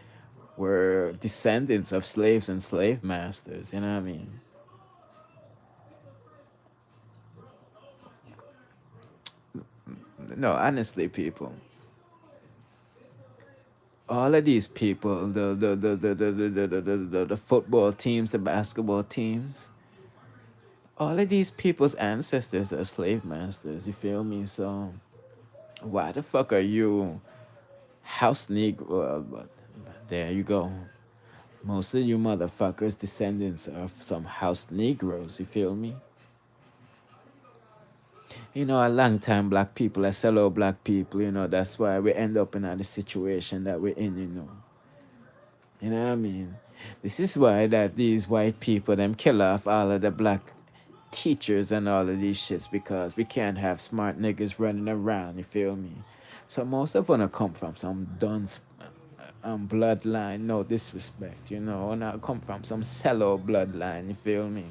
were descendants of slaves and slave masters. You know what I mean? No, honestly, people. All of these people, the football teams, the basketball teams, all of these people's ancestors are slave masters. You feel me? So why the fuck are you house negro? But there you go. Most of you motherfuckers descendants of some house negroes. You feel me? A long time black people, a fellow black people. That's why we end up in the situation that we're in. You know what I mean? This is why that these white people them kill off all of the black teachers and all of these shits, because we can't have smart niggas running around. You feel me? So most of them come from some dunce bloodline. No disrespect, and I come from some cello bloodline. You feel me?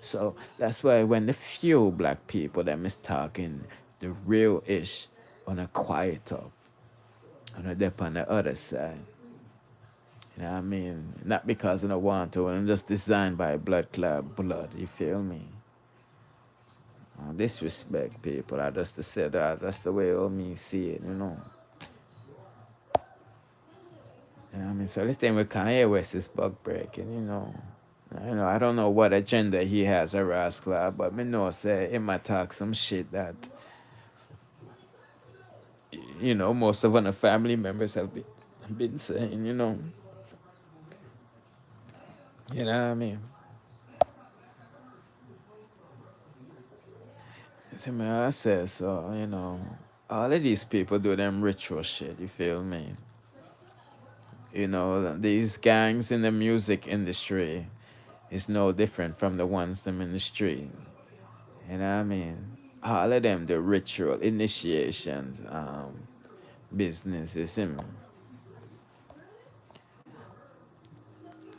So that's why when the few black people them is talking the real ish on a quiet up, on a dip on the other side. You know what I mean? Not because I don't want to, I'm just designed by blood club blood. You feel me? Disrespect people. I just to say that. That's the way all me see it. You know what I mean? So the thing with Kanye West is bug breaking. I don't know what agenda he has at Rascal, but me know say he might talk some shit that most of our family members have been saying. You know what I mean? See, man, I said so. All of these people do them ritual shit. You feel me? These gangs in the music industry is no different from the ones them in the street. You know what I mean? All of them, the ritual initiations, businesses.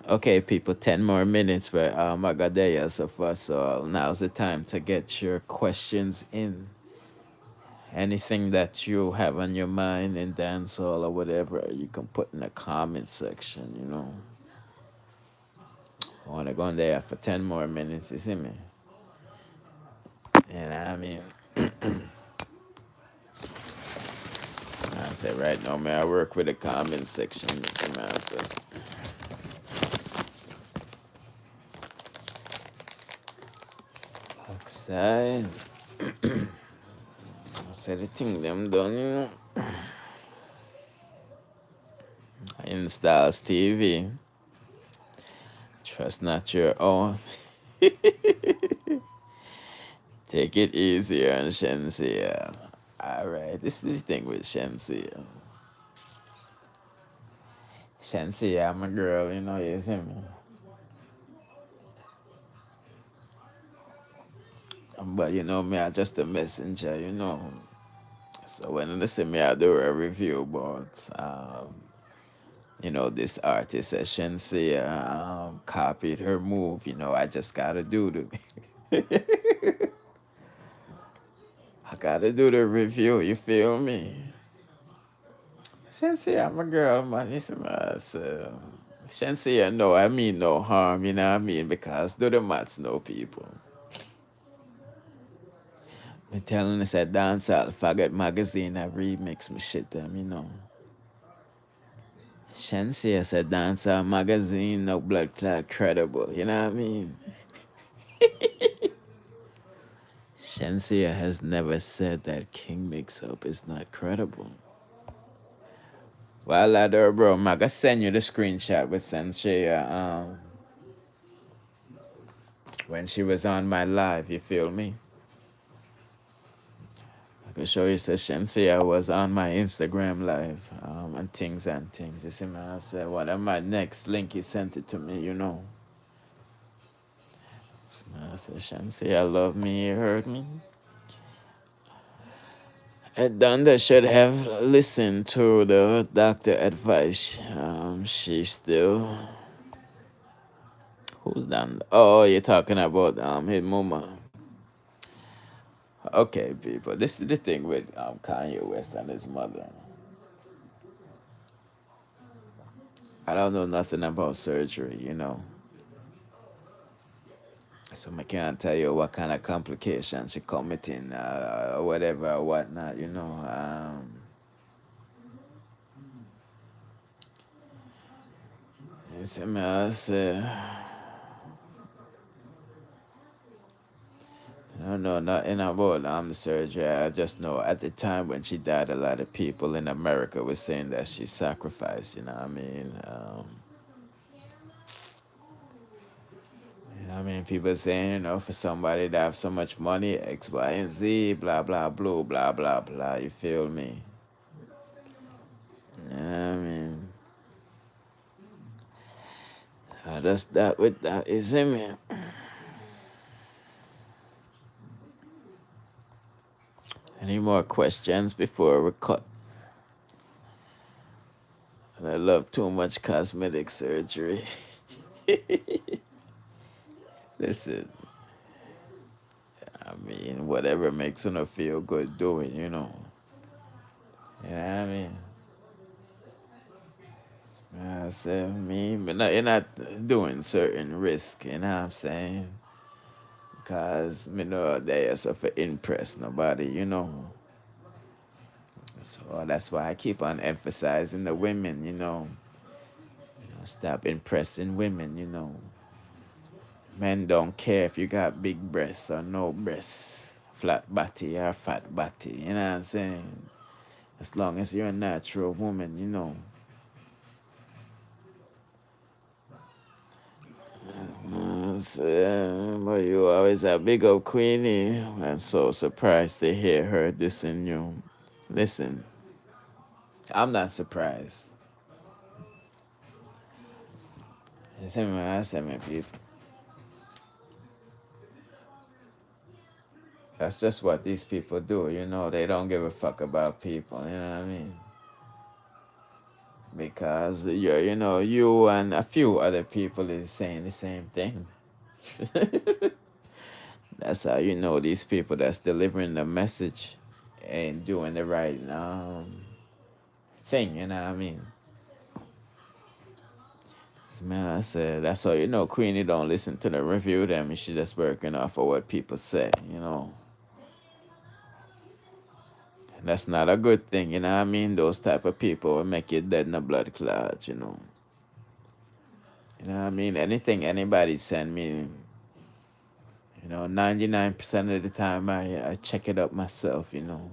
Okay, people, 10 more minutes where I got there so far. So now's the time to get your questions in. Anything that you have on your mind in dancehall or whatever, you can put in the comment section. I want to I'm going there for 10 more minutes, you see me? You know what I mean? I say right now, man, I work with the comment section. Man, so outside. I say the thing them done, you know. Installs TV. Trust not your own. Take it easier on Shensia. Alright, this is the thing with Shensia. Shensia, I'm a girl, you know, you see me? But you know me, I'm just a messenger, you know. So when they see me, I do a review about, you know, this artist at Shensia copied her move. You know, I just gotta do the, I gotta do the review. You feel me? Shensia, I'm a girl, man. It's my so. Shensia, no, I mean no harm. You know what I mean? Because do the maths, no people. Me telling us that Dancehall Faggot magazine I remix me shit them, you know. Shensia said Dancehall magazine no blood clot credible, you know what I mean? Shensia has never said that Kingmixup is not credible. Well, ladder, bro, I'm gonna send you the screenshot with Shensia when she was on my live, you feel me? I can show you Shensia was on my Instagram live and things. You see, man, I said, what am my next link? He sent it to me, you know. So, man, I said, Shensia love me, you heard me? And Donda should have listened to the doctor advice. She still. Who's Donda? Oh, you're talking about his mama. Okay, people. This is the thing with Kanye West and his mother. I don't know nothing about surgery, you know. So I can't tell you what kind of complications she committing, or whatever or whatnot, you know. It's a mess. I don't know nothing about the surgery. I just know at the time when she died, a lot of people in America were saying that she sacrificed. You know what I mean? You know what I mean? People saying, you know, for somebody to have so much money, X, Y, and Z, blah, blah, blah, blah, blah, blah. You feel me? You know what I mean? That's that with that, is it, man? Any more questions before we cut? And I love too much cosmetic surgery. Listen, I mean, whatever makes them feel good doing, you know. You know what I mean? I said, me, but not, you're not doing certain risk, you know what I'm saying? Because, you know, they so for impress nobody, you know. So that's why I keep on emphasizing the women, you know. Stop impressing women, you know. Men don't care if you got big breasts or no breasts, flat body or fat body, you know what I'm saying? As long as you're a natural woman, you know. But you always have big up Queenie. I'm so surprised to hear her dissing you. Listen, I'm not surprised. I say, people. That's just what these people do, you know. They don't give a fuck about people, you know what I mean? Because you know, you and a few other people is saying the same thing. That's how you know these people that's delivering the message and doing the right thing, you know what I mean? Man, I said, that's why, Queenie don't listen to the review them. She just working off of what people say, And that's not a good thing, you know what I mean? Those type of people will make you dead in a blood clot, You know what I mean? Anything anybody send me, 99% of the time I check it up myself, You know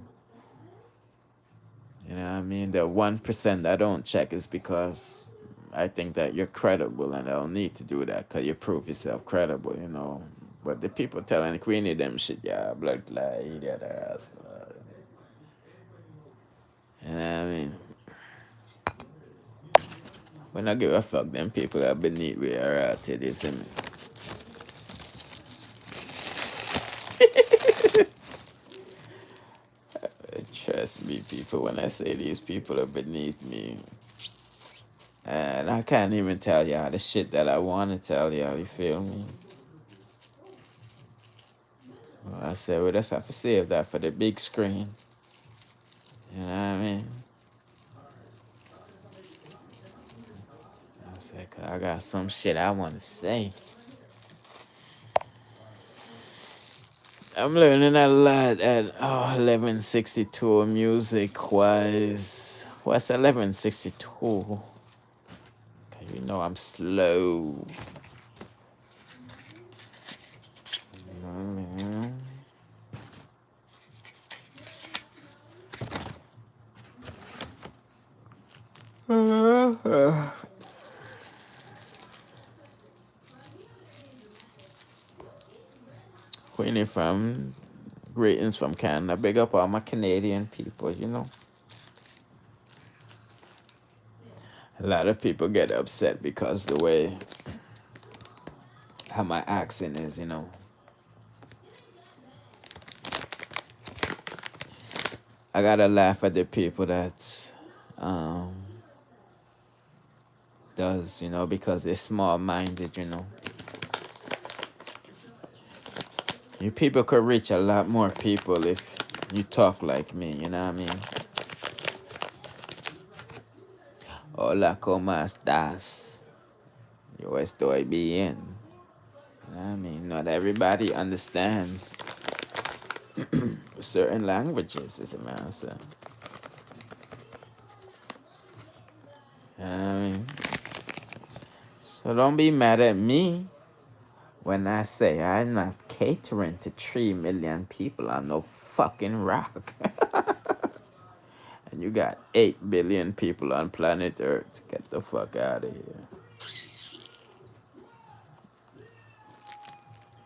what I mean? The 1% I don't check is because I think that you're credible, and I don't need to do that because you prove yourself credible. But the people telling Queenie them shit, yeah, blood clot, idiot ass. You know what I mean? When I give a fuck, them people are beneath where are at it, you see me? Trust me, people, when I say these people are beneath me. And I can't even tell y'all the shit that I want to tell y'all, you feel me? Well, I said, we just have to save that for the big screen. You know what I mean? I said, 'cause I got some shit I want to say. I'm learning a lot at 1162 music-wise. What's 1162? I'm slow. Queenie from greetings from Canada. Big up all my Canadian people. A lot of people get upset because the way how my accent is. I gotta laugh at the people that does, because they're small-minded. You people could reach a lot more people if you talk like me, you know what I mean? Hola, ¿cómo estás? Yo estoy bien. You know what I mean? Not everybody understands certain languages, as a man said. You know what I mean? So don't be mad at me when I say I'm not catering to 3 million people on no fucking rock. And you got 8 billion people on planet Earth. Get the fuck out of here.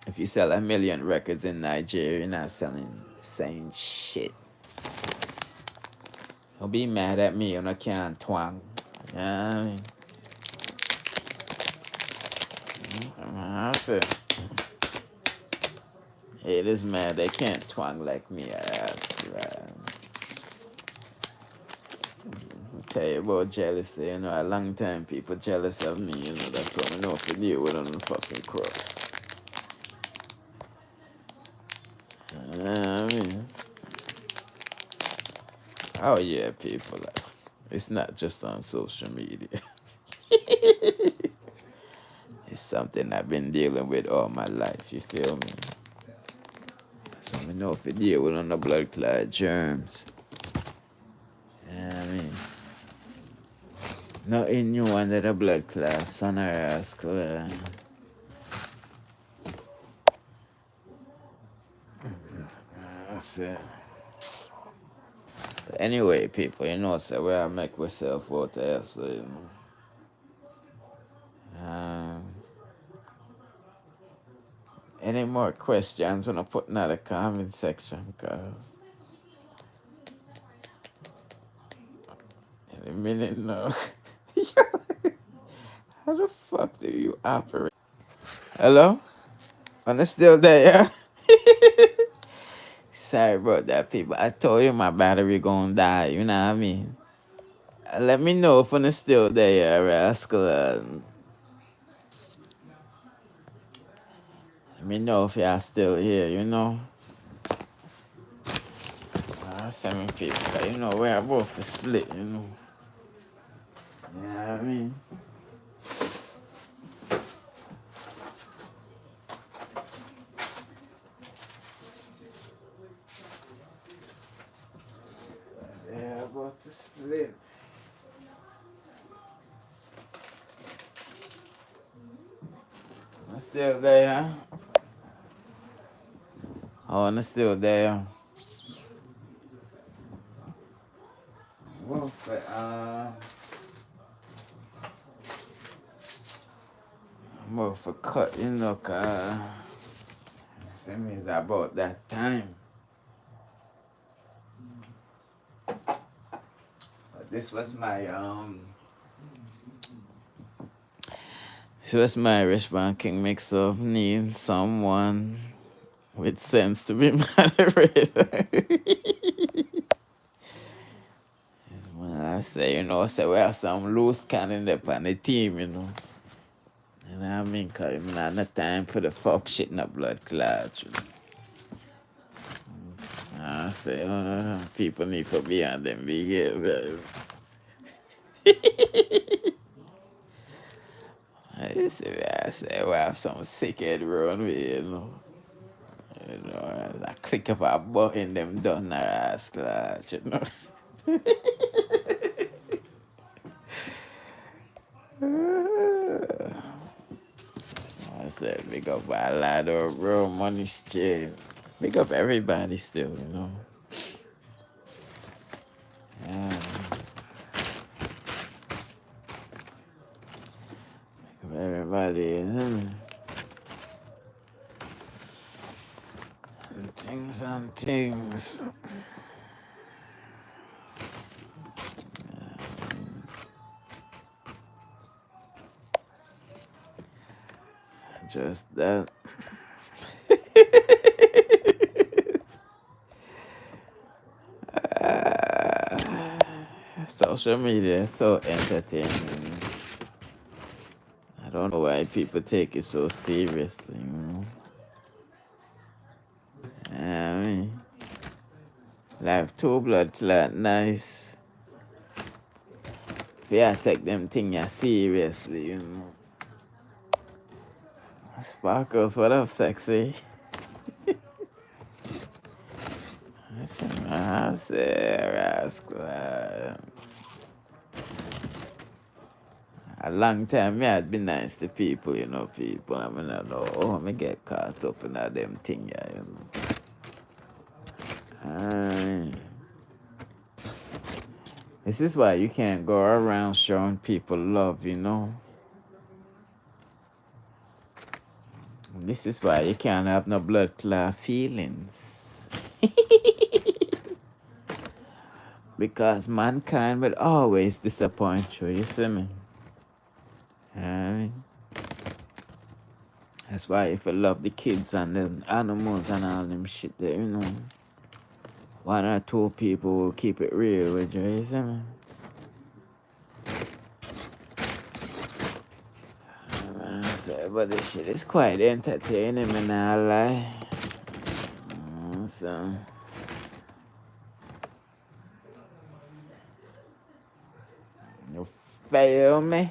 If you sell 1 million records in Nigeria, you're not saying shit. Don't be mad at me when I can't twang. You know what I mean? I said, haters mad, they can't twang like me, I ask. Tell you about jealousy, a long time people jealous of me, that's what I know to deal with on the fucking cross. I mean, oh yeah, people, it's not just on social media. It's something I've been dealing with all my life, you feel me? So I know if you deal with on the blood clot germs. I mean, nothing new under the blood clot, son or ass clot. That's it. But anyway, people, so where I make myself out there, so, any more questions when I put in the comment section, cause in a minute now. How the fuck do you operate? Hello? Am I still there? Sorry about that, people. I told you my battery gonna die, you know what I mean? Let me know if I'm still there, rascal. Let me know if y'all still here. 7 people, we're both split, You know what I mean? Split. I'm still there. Oh, I'm still there. Wolf, more for cut, you know, cause same is about that time. But this was my response. Kingmixup need someone with sense to be moderator. When I say, so we have some loose cannon up on the team, You know what I mean? Cause I have no time for the fuck shit in the blood clot. I say, people need to be on them behavior. I say, we have some sickhead around here, I click of a button, them done our ass clot. I said, big up a lot of real money shit. Big up everybody still. Yeah. Big up everybody, and things. Just that. Social media is so entertaining. I don't know why people take it so seriously. I mean, life two blood clot nice. Yeah, take them things seriously. Sparkles, what up, sexy? I say, rascal. A long time, me I'd be nice to people, people. I mean, I know, me get caught up in all them things, This is why you can't go around showing people love, This is why you can't have no blood clot feelings. Because mankind will always disappoint you feel me? That's why if you love the kids and the animals and all them shit there, one or two people will keep it real with you see me? But this shit is quite entertaining, me not lie. So you feel me?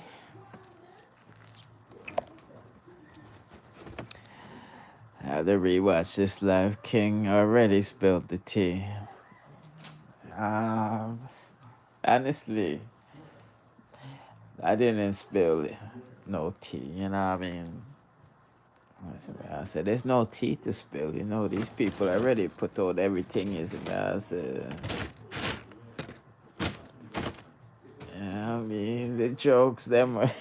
I had to rewatch this live. King already spilled the tea. Honestly, I didn't spill no tea, you know what I mean? I said, there's no tea to spill, these people already put out everything, I said, I mean, the jokes, them are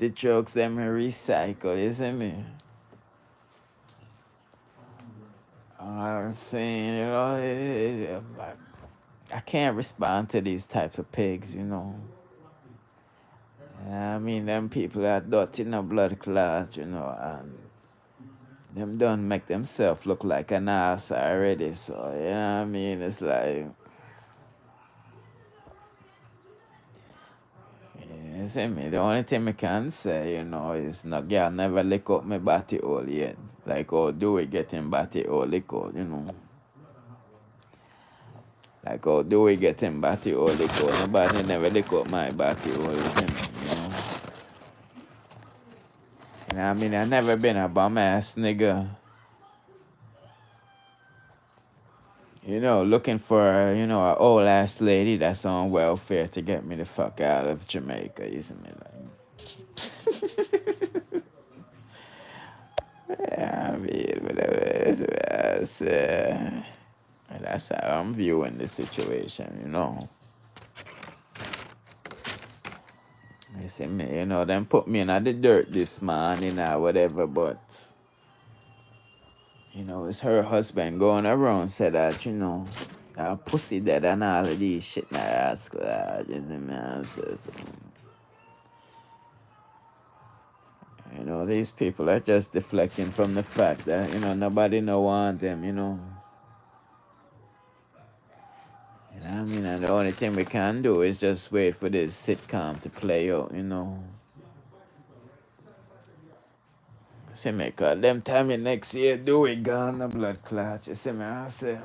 recycled, isn't it? I'm saying, I can't respond to these types of pigs, I mean, them people are dirty in the blood clot, and them don't make themselves look like an ass already, so, you know what I mean? It's like, you see me? The only thing I can say, is no girl never lick up my body hole yet. Like, how do we get him body hole lick out, Like, how do we get him body hole lick out? Nobody never lick up my body hole, you see me? You know what I mean? I never been a bum ass nigga. looking for, an old ass lady that's on welfare to get me the fuck out of Jamaica. You see me? Yeah, I mean, whatever it is, that's how I'm viewing the situation. You see me, them put me in the dirt this morning or whatever, but, it's her husband going around said that, pussy dead and all of these shit in her ass. You see me? So, these people are just deflecting from the fact that, nobody no want them. You know what I mean? And the only thing we can do is just wait for this sitcom to play out. See me, cause them time in next year do it gone the blood clot. You see me, I say.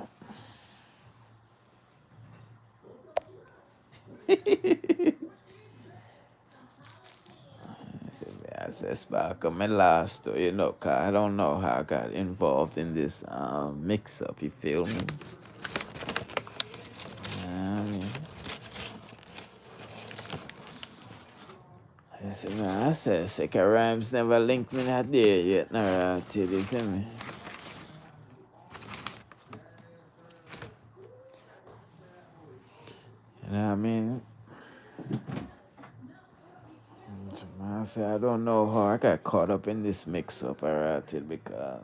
I said, Spark, my last, cause I don't know how I got involved in this mix up, you feel me? I mean, I said, Sikka Rhymes never linked me that day yet, no, right, you see me? You know what I mean? I said, I don't know how I got caught up in this mix up, alright, because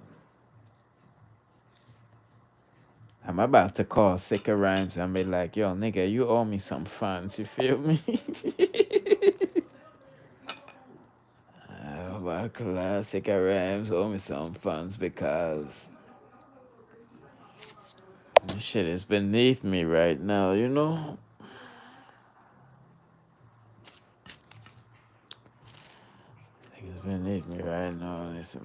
I'm about to call Sikka Rhymes and be like, yo, nigga, you owe me some funds, you feel me? My Sikka Rhymes owe me some funds because this shit is beneath me right now. It's beneath me right now. Listen,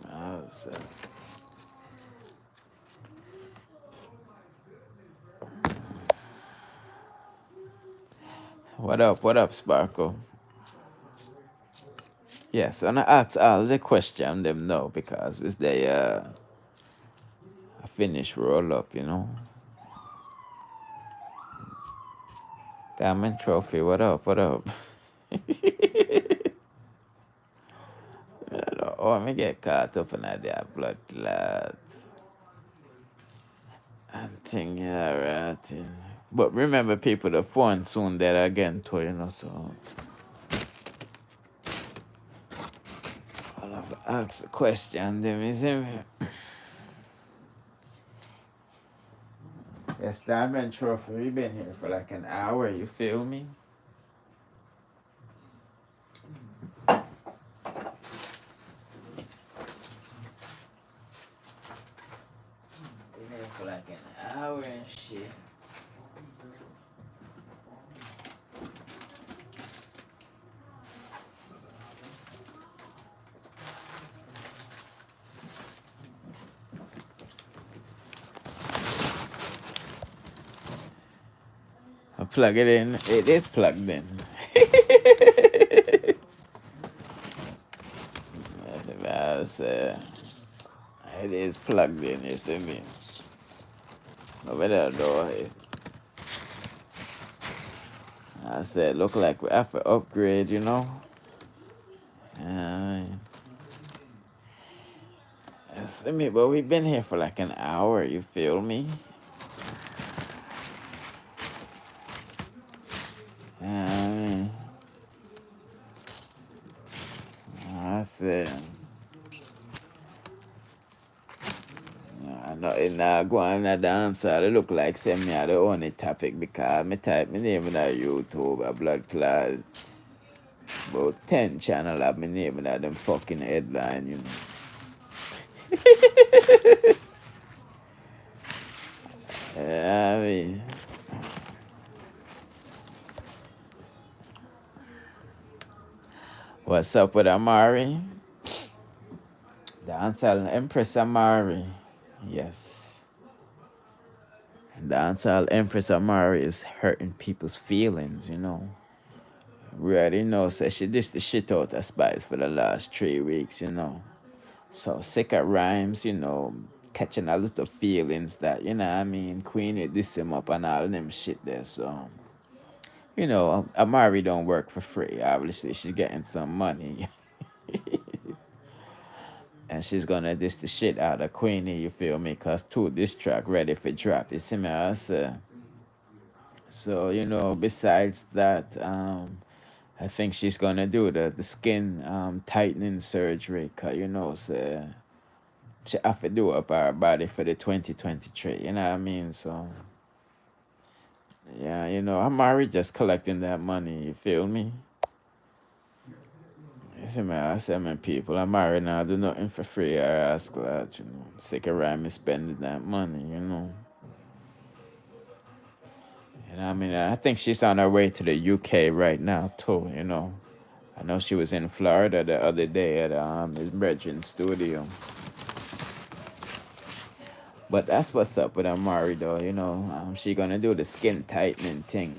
what up, Sparkle? Yes, and I ask all the question them know because it's they a finish roll up. Diamond Trophy, what up? Oh, me get caught up in that blood clots and thing, yeah, right. But remember, people, the phone soon dead again, too, so I'll have to ask the question, them, you see me? Yes, Diamond Trophy, we been here for like an hour, you feel me? Been here for like an hour and shit. I plug it in. It is plugged in. It is plugged in, you see me? Over there, though. I said, look like we have to upgrade. See me, but we've been here for like an hour, you feel me? I said, I know it now go on a dancer. It look like send me the only topic because me type my name in YouTube, a blood clot. About 10 channel have my name in them fucking headline. I mean, what's up with Amari? Dancehall Empress Amari. Yes. Dancehall Empress Amari is hurting people's feelings. We already know, so she dished the shit out of Spice for the last 3 weeks. So Sikka Rhymes, catching a lot of feelings that, you know what I mean, Queenie diss him up and all them shit there. So, you know, Amari don't work for free. Obviously, she's getting some money. And she's gonna diss the shit out of Queenie, you feel me? Cause two, this track ready for drop. You see me? I say. So, you know, besides that, I think she's gonna do the skin tightening surgery. Cause you know, say she have to do up her body for the 2023. You know what I mean? So yeah, you know, Amari just collecting that money. You feel me? You see me? I say, man, people, Amari now do nothing for free or ask that. You know, Sikka Rhymes is spending that money. You know. And I mean, I think she's on her way to the UK right now too. You know. I know she was in Florida the other day at his brethren studio. But that's what's up with Amari though, you know. She gonna do the skin tightening thing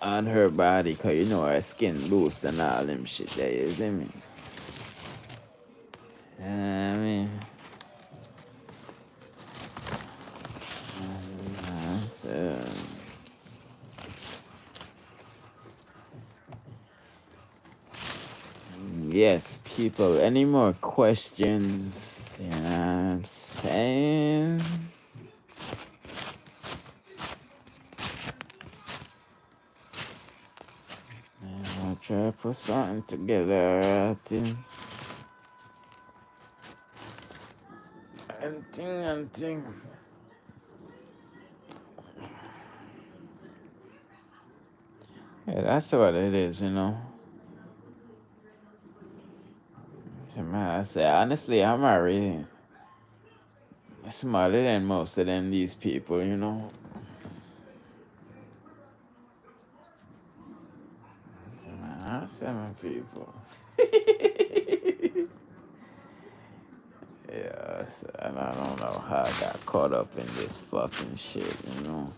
on her body, cause you know her skin loose and all them shit there, you see me? I mean, so, yes, people. Any more questions? You know what I'm saying? I'll try to put something together, I think. And yeah, that's what it is, you know. So, man, I say, honestly, I'm already smarter than most of them, these people, you know. So, man, I'm 7 people. Yeah, so, and I don't know how I got caught up in this fucking shit, you know.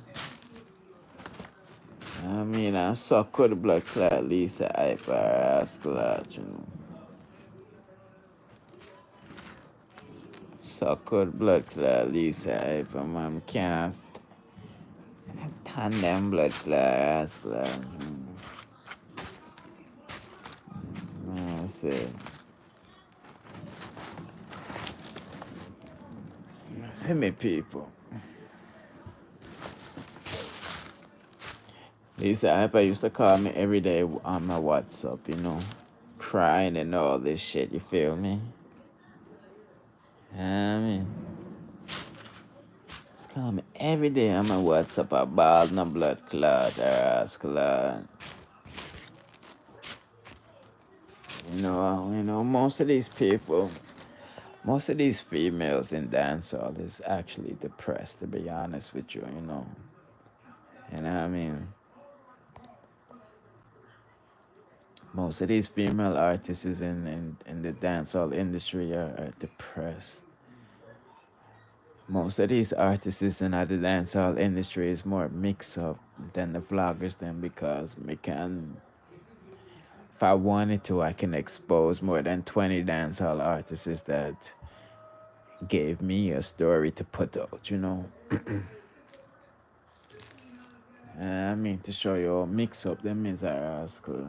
I mean, I suck with the blood clot Lisa hyper ass clot, you know. Suck with blood clot Lisa hyper, man. Can't stand them blood clot ass clot, you know. Man, I said, send me people. Lisa hyper used to call me every day on my WhatsApp, you know. Crying and all this shit, you feel me? I mean, just call me every day on my WhatsApp about no blood clot or ass clot. Most of these people, most of these females in dancehall is actually depressed, to be honest with you, you know. And I mean, most of these female artists in the dancehall industry are depressed. Most of these artists in the dancehall industry is more mix up than the vloggers then, because if I wanted to, I can expose more than 20 dancehall artists that gave me a story to put out, you know. I mean, to show you all mix up them is our school.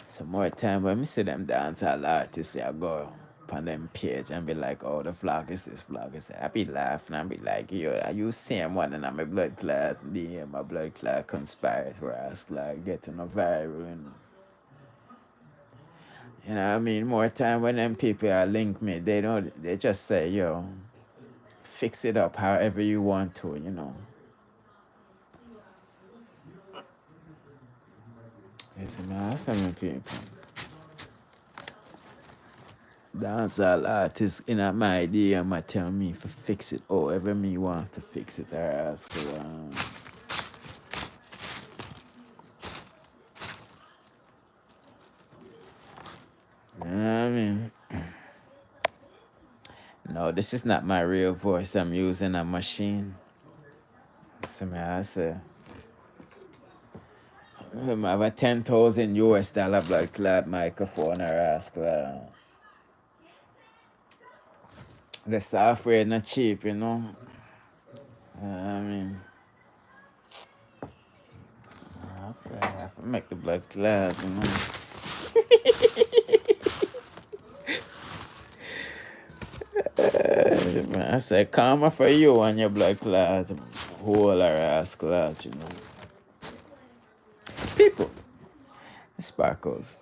So more time when me see them dancehall artists, I go on them page and be like, oh, the vlog is this, vlog is that. I be laughing and be like, yo, are you same one and I'm a blood clot, my blood clot conspires where I was like getting a viral, you know. You know what I mean? More time when them people are link me, they just say, yo, fix it up however you want to, you know. Listen, man, that's some people. Dancehall artists in my idea might tell me to fix it however me want to fix it or ask for you know what I mean? No, this is not my real voice. I'm using a machine. So man, I say, I have a 10,000 US dollar blood clot microphone or ass clot. The software not cheap, you know. I mean, I have to make the blood clot, you know. Man, I say karma for you and your blood clot, whole or ass clot, you know. People, sparkles.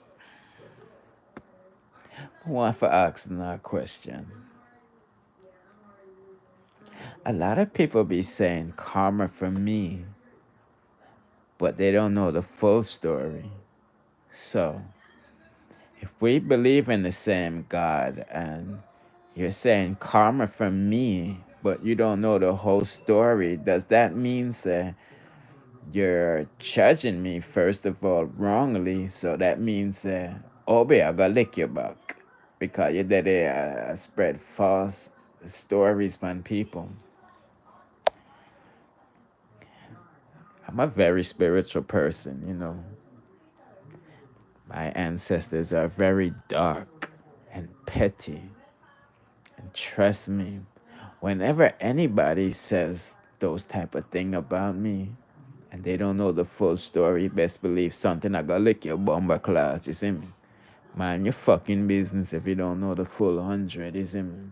I want to ask a question. A lot of people be saying karma for me, but they don't know the full story. So, if we believe in the same God and you're saying karma for me, but you don't know the whole story, does that mean that you're judging me, first of all, wrongly? So that means that, oh, babe, I gotta lick your back because you did spread false stories on people. I'm a very spiritual person, you know. My ancestors are very dark and petty. And trust me, whenever anybody says those type of thing about me and they don't know the full story, best believe something I gotta lick your bomber class, you see me? Mind your fucking business if you don't know the full 100, you see me?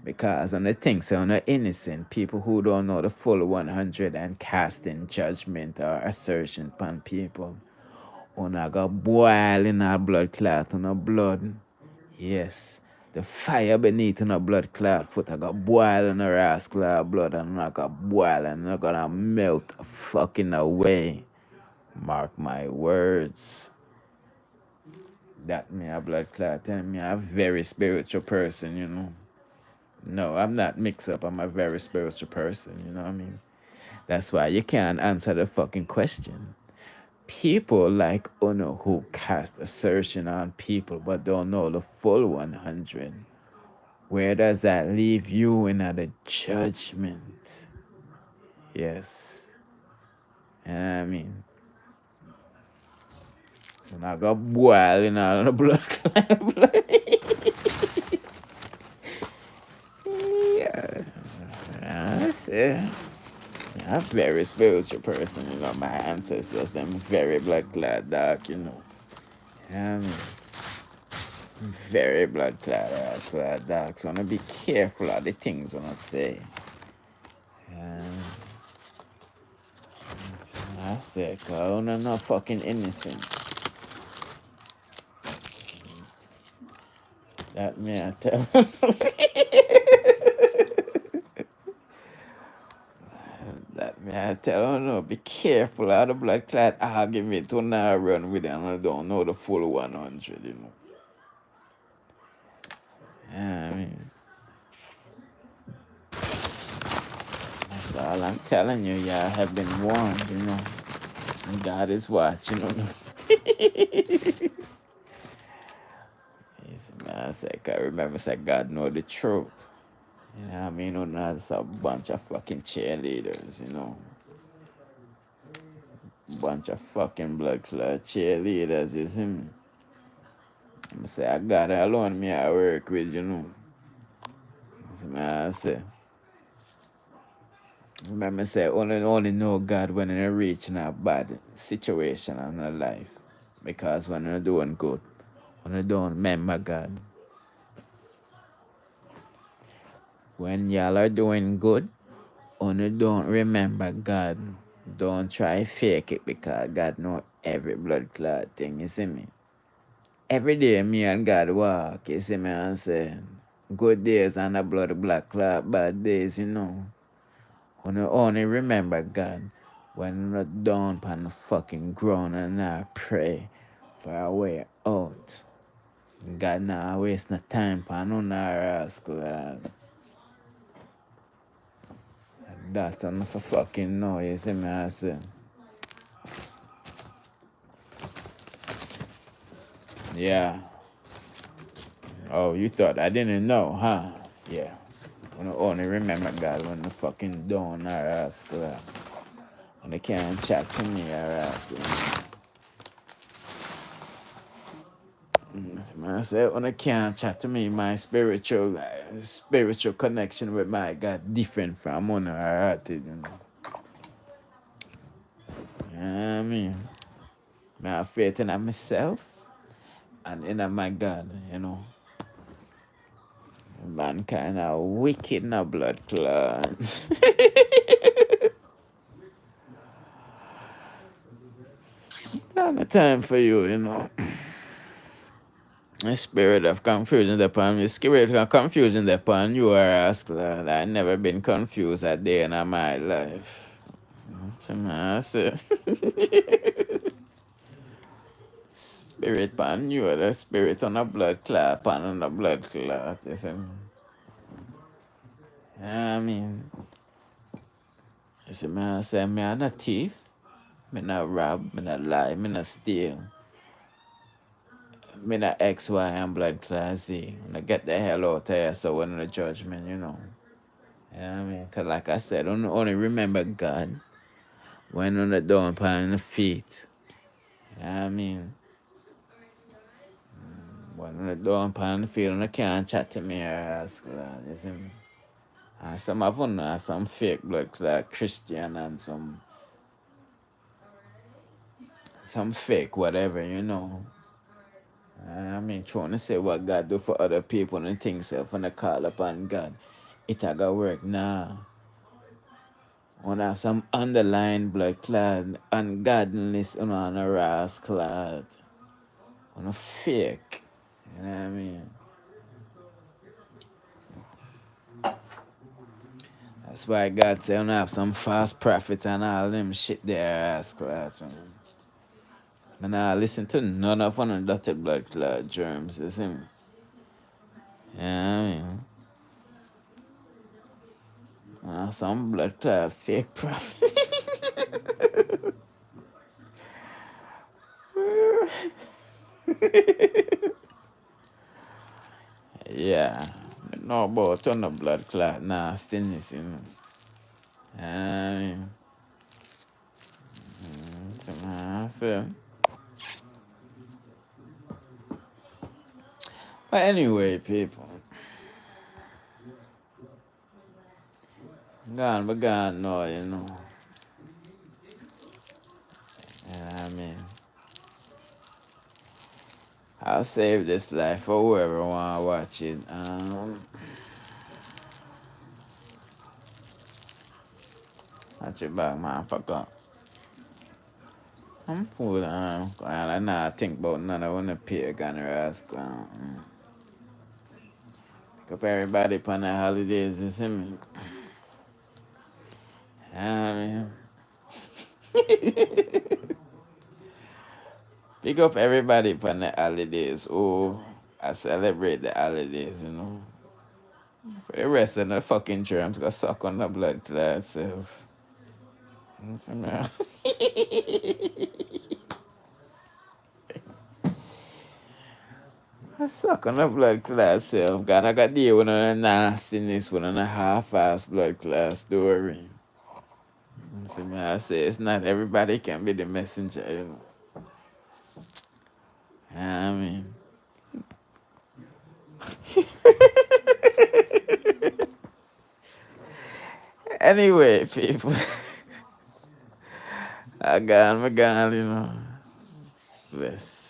Because on the things on the innocent, people who don't know the full 100 and casting judgment or assertion upon people, una got boil in our blood clot on our blood. Yes, the fire beneath in our blood clot foot I got boil in our ass clot blood and I got boil and I gonna melt fucking away. Mark my words. That me a blood clot telling me I'm a very spiritual person, you know. No, I'm not mixed up. I'm a very spiritual person, you know what I mean? That's why you can't answer the fucking question. People like Uno who cast assertion on people but don't know the full 100. Where does that leave you in the judgment? Yes. And I mean, when I got boiling out of the blood. Yeah. That's it. I'm a very spiritual person, you know. My ancestors, them very blood clad dark, you know. Very blood clad dark. So I'm gonna be careful of the things when I say. I said, cause I'm not fucking innocent. That me I tell. That me I tell. No, be careful of the blood clot argument. To now run with it and I don't know the full 100, you know. I mean, that's all I'm telling you. Y'all have been warned, you know. And God is watching, you know. I say, I remember, say God know the truth. You know what I mean? You know, it's a bunch of fucking cheerleaders, you know. Bunch of fucking blood clot cheerleaders, you see me? I say, I got it alone, me I work with, you know. So I say, remember, say, only know God when you reach in a bad situation in your life. Because when you're doing good, when you don't remember God. When y'all are doing good, only don't remember God. Don't try fake it because God know every blood clot thing, you see me? Every day me and God walk, you see me, and say, good days and a blood black clot, bad days, you know. Only remember God when you're down on the fucking ground and I pray for a way out. God not waste no time on no rascal. That's enough for fucking know, you see me, I say. Yeah. Oh, you thought I didn't know, huh? Yeah. When I only remember God when the fucking down our rascal. And they can't chat to me, alright. I said, when they can't chat to me, my spiritual connection with my God different from one, alright, you know. I mean, I have faith in myself and in my God, you know. Man kind of wicked in a blood clot. Not the time for you, you know. The spirit of confusion upon me. Spirit of confusion upon you are asked, Lord. I never been confused a day in my life. So man, I say, spirit upon you, the spirit on a blood clot, upon a blood clot. You see? I mean, you see, man, I say, me I'm not thief. Me not rob, me not lie, me not steal. Me not X, Y, and blood class Z. I get the hell out of here so when the judgment, you know. Yeah, I mean, cause like I said, only remember God when on the door upon the feet. Yeah, I mean, when on the door upon the feet, I can't chat to me or ask, you see me? And some of them are some fake blood clot Christian and some fake whatever, you know. I mean, trying to say what God do for other people and things so when they call upon God, it a go work. Nah. When have some underlying blood clot, ungodliness on a ras clot. On a fake. You know what I mean? That's why God say I have some false prophets and all them shit there ass clot. And I listen to none of them dotted blood clot germs, you see me? Yeah, I mean. Some blood clot fake prophet. Yeah. No about ton of blood clot nastiness, you know. I mean, so. But anyway, people. But gone now, you know. I mean, I'll save this life for whoever wanna watch it. Watch it back, man. Fuck up. I'm cool. I not think about none of when the pagan ask. Pick up everybody upon the holidays, you see me? I mean, pick up everybody upon the holidays. Oh, I celebrate the holidays, you know. For the rest of the fucking germs, go suck on the blood clot itself. I suck on the blood clot self. God, I got deal with a nastiness, with a half-ass blood clot story. So I say it's not everybody can be the messenger, you know. I mean. Anyway, people. I'm gone, you know. Bless.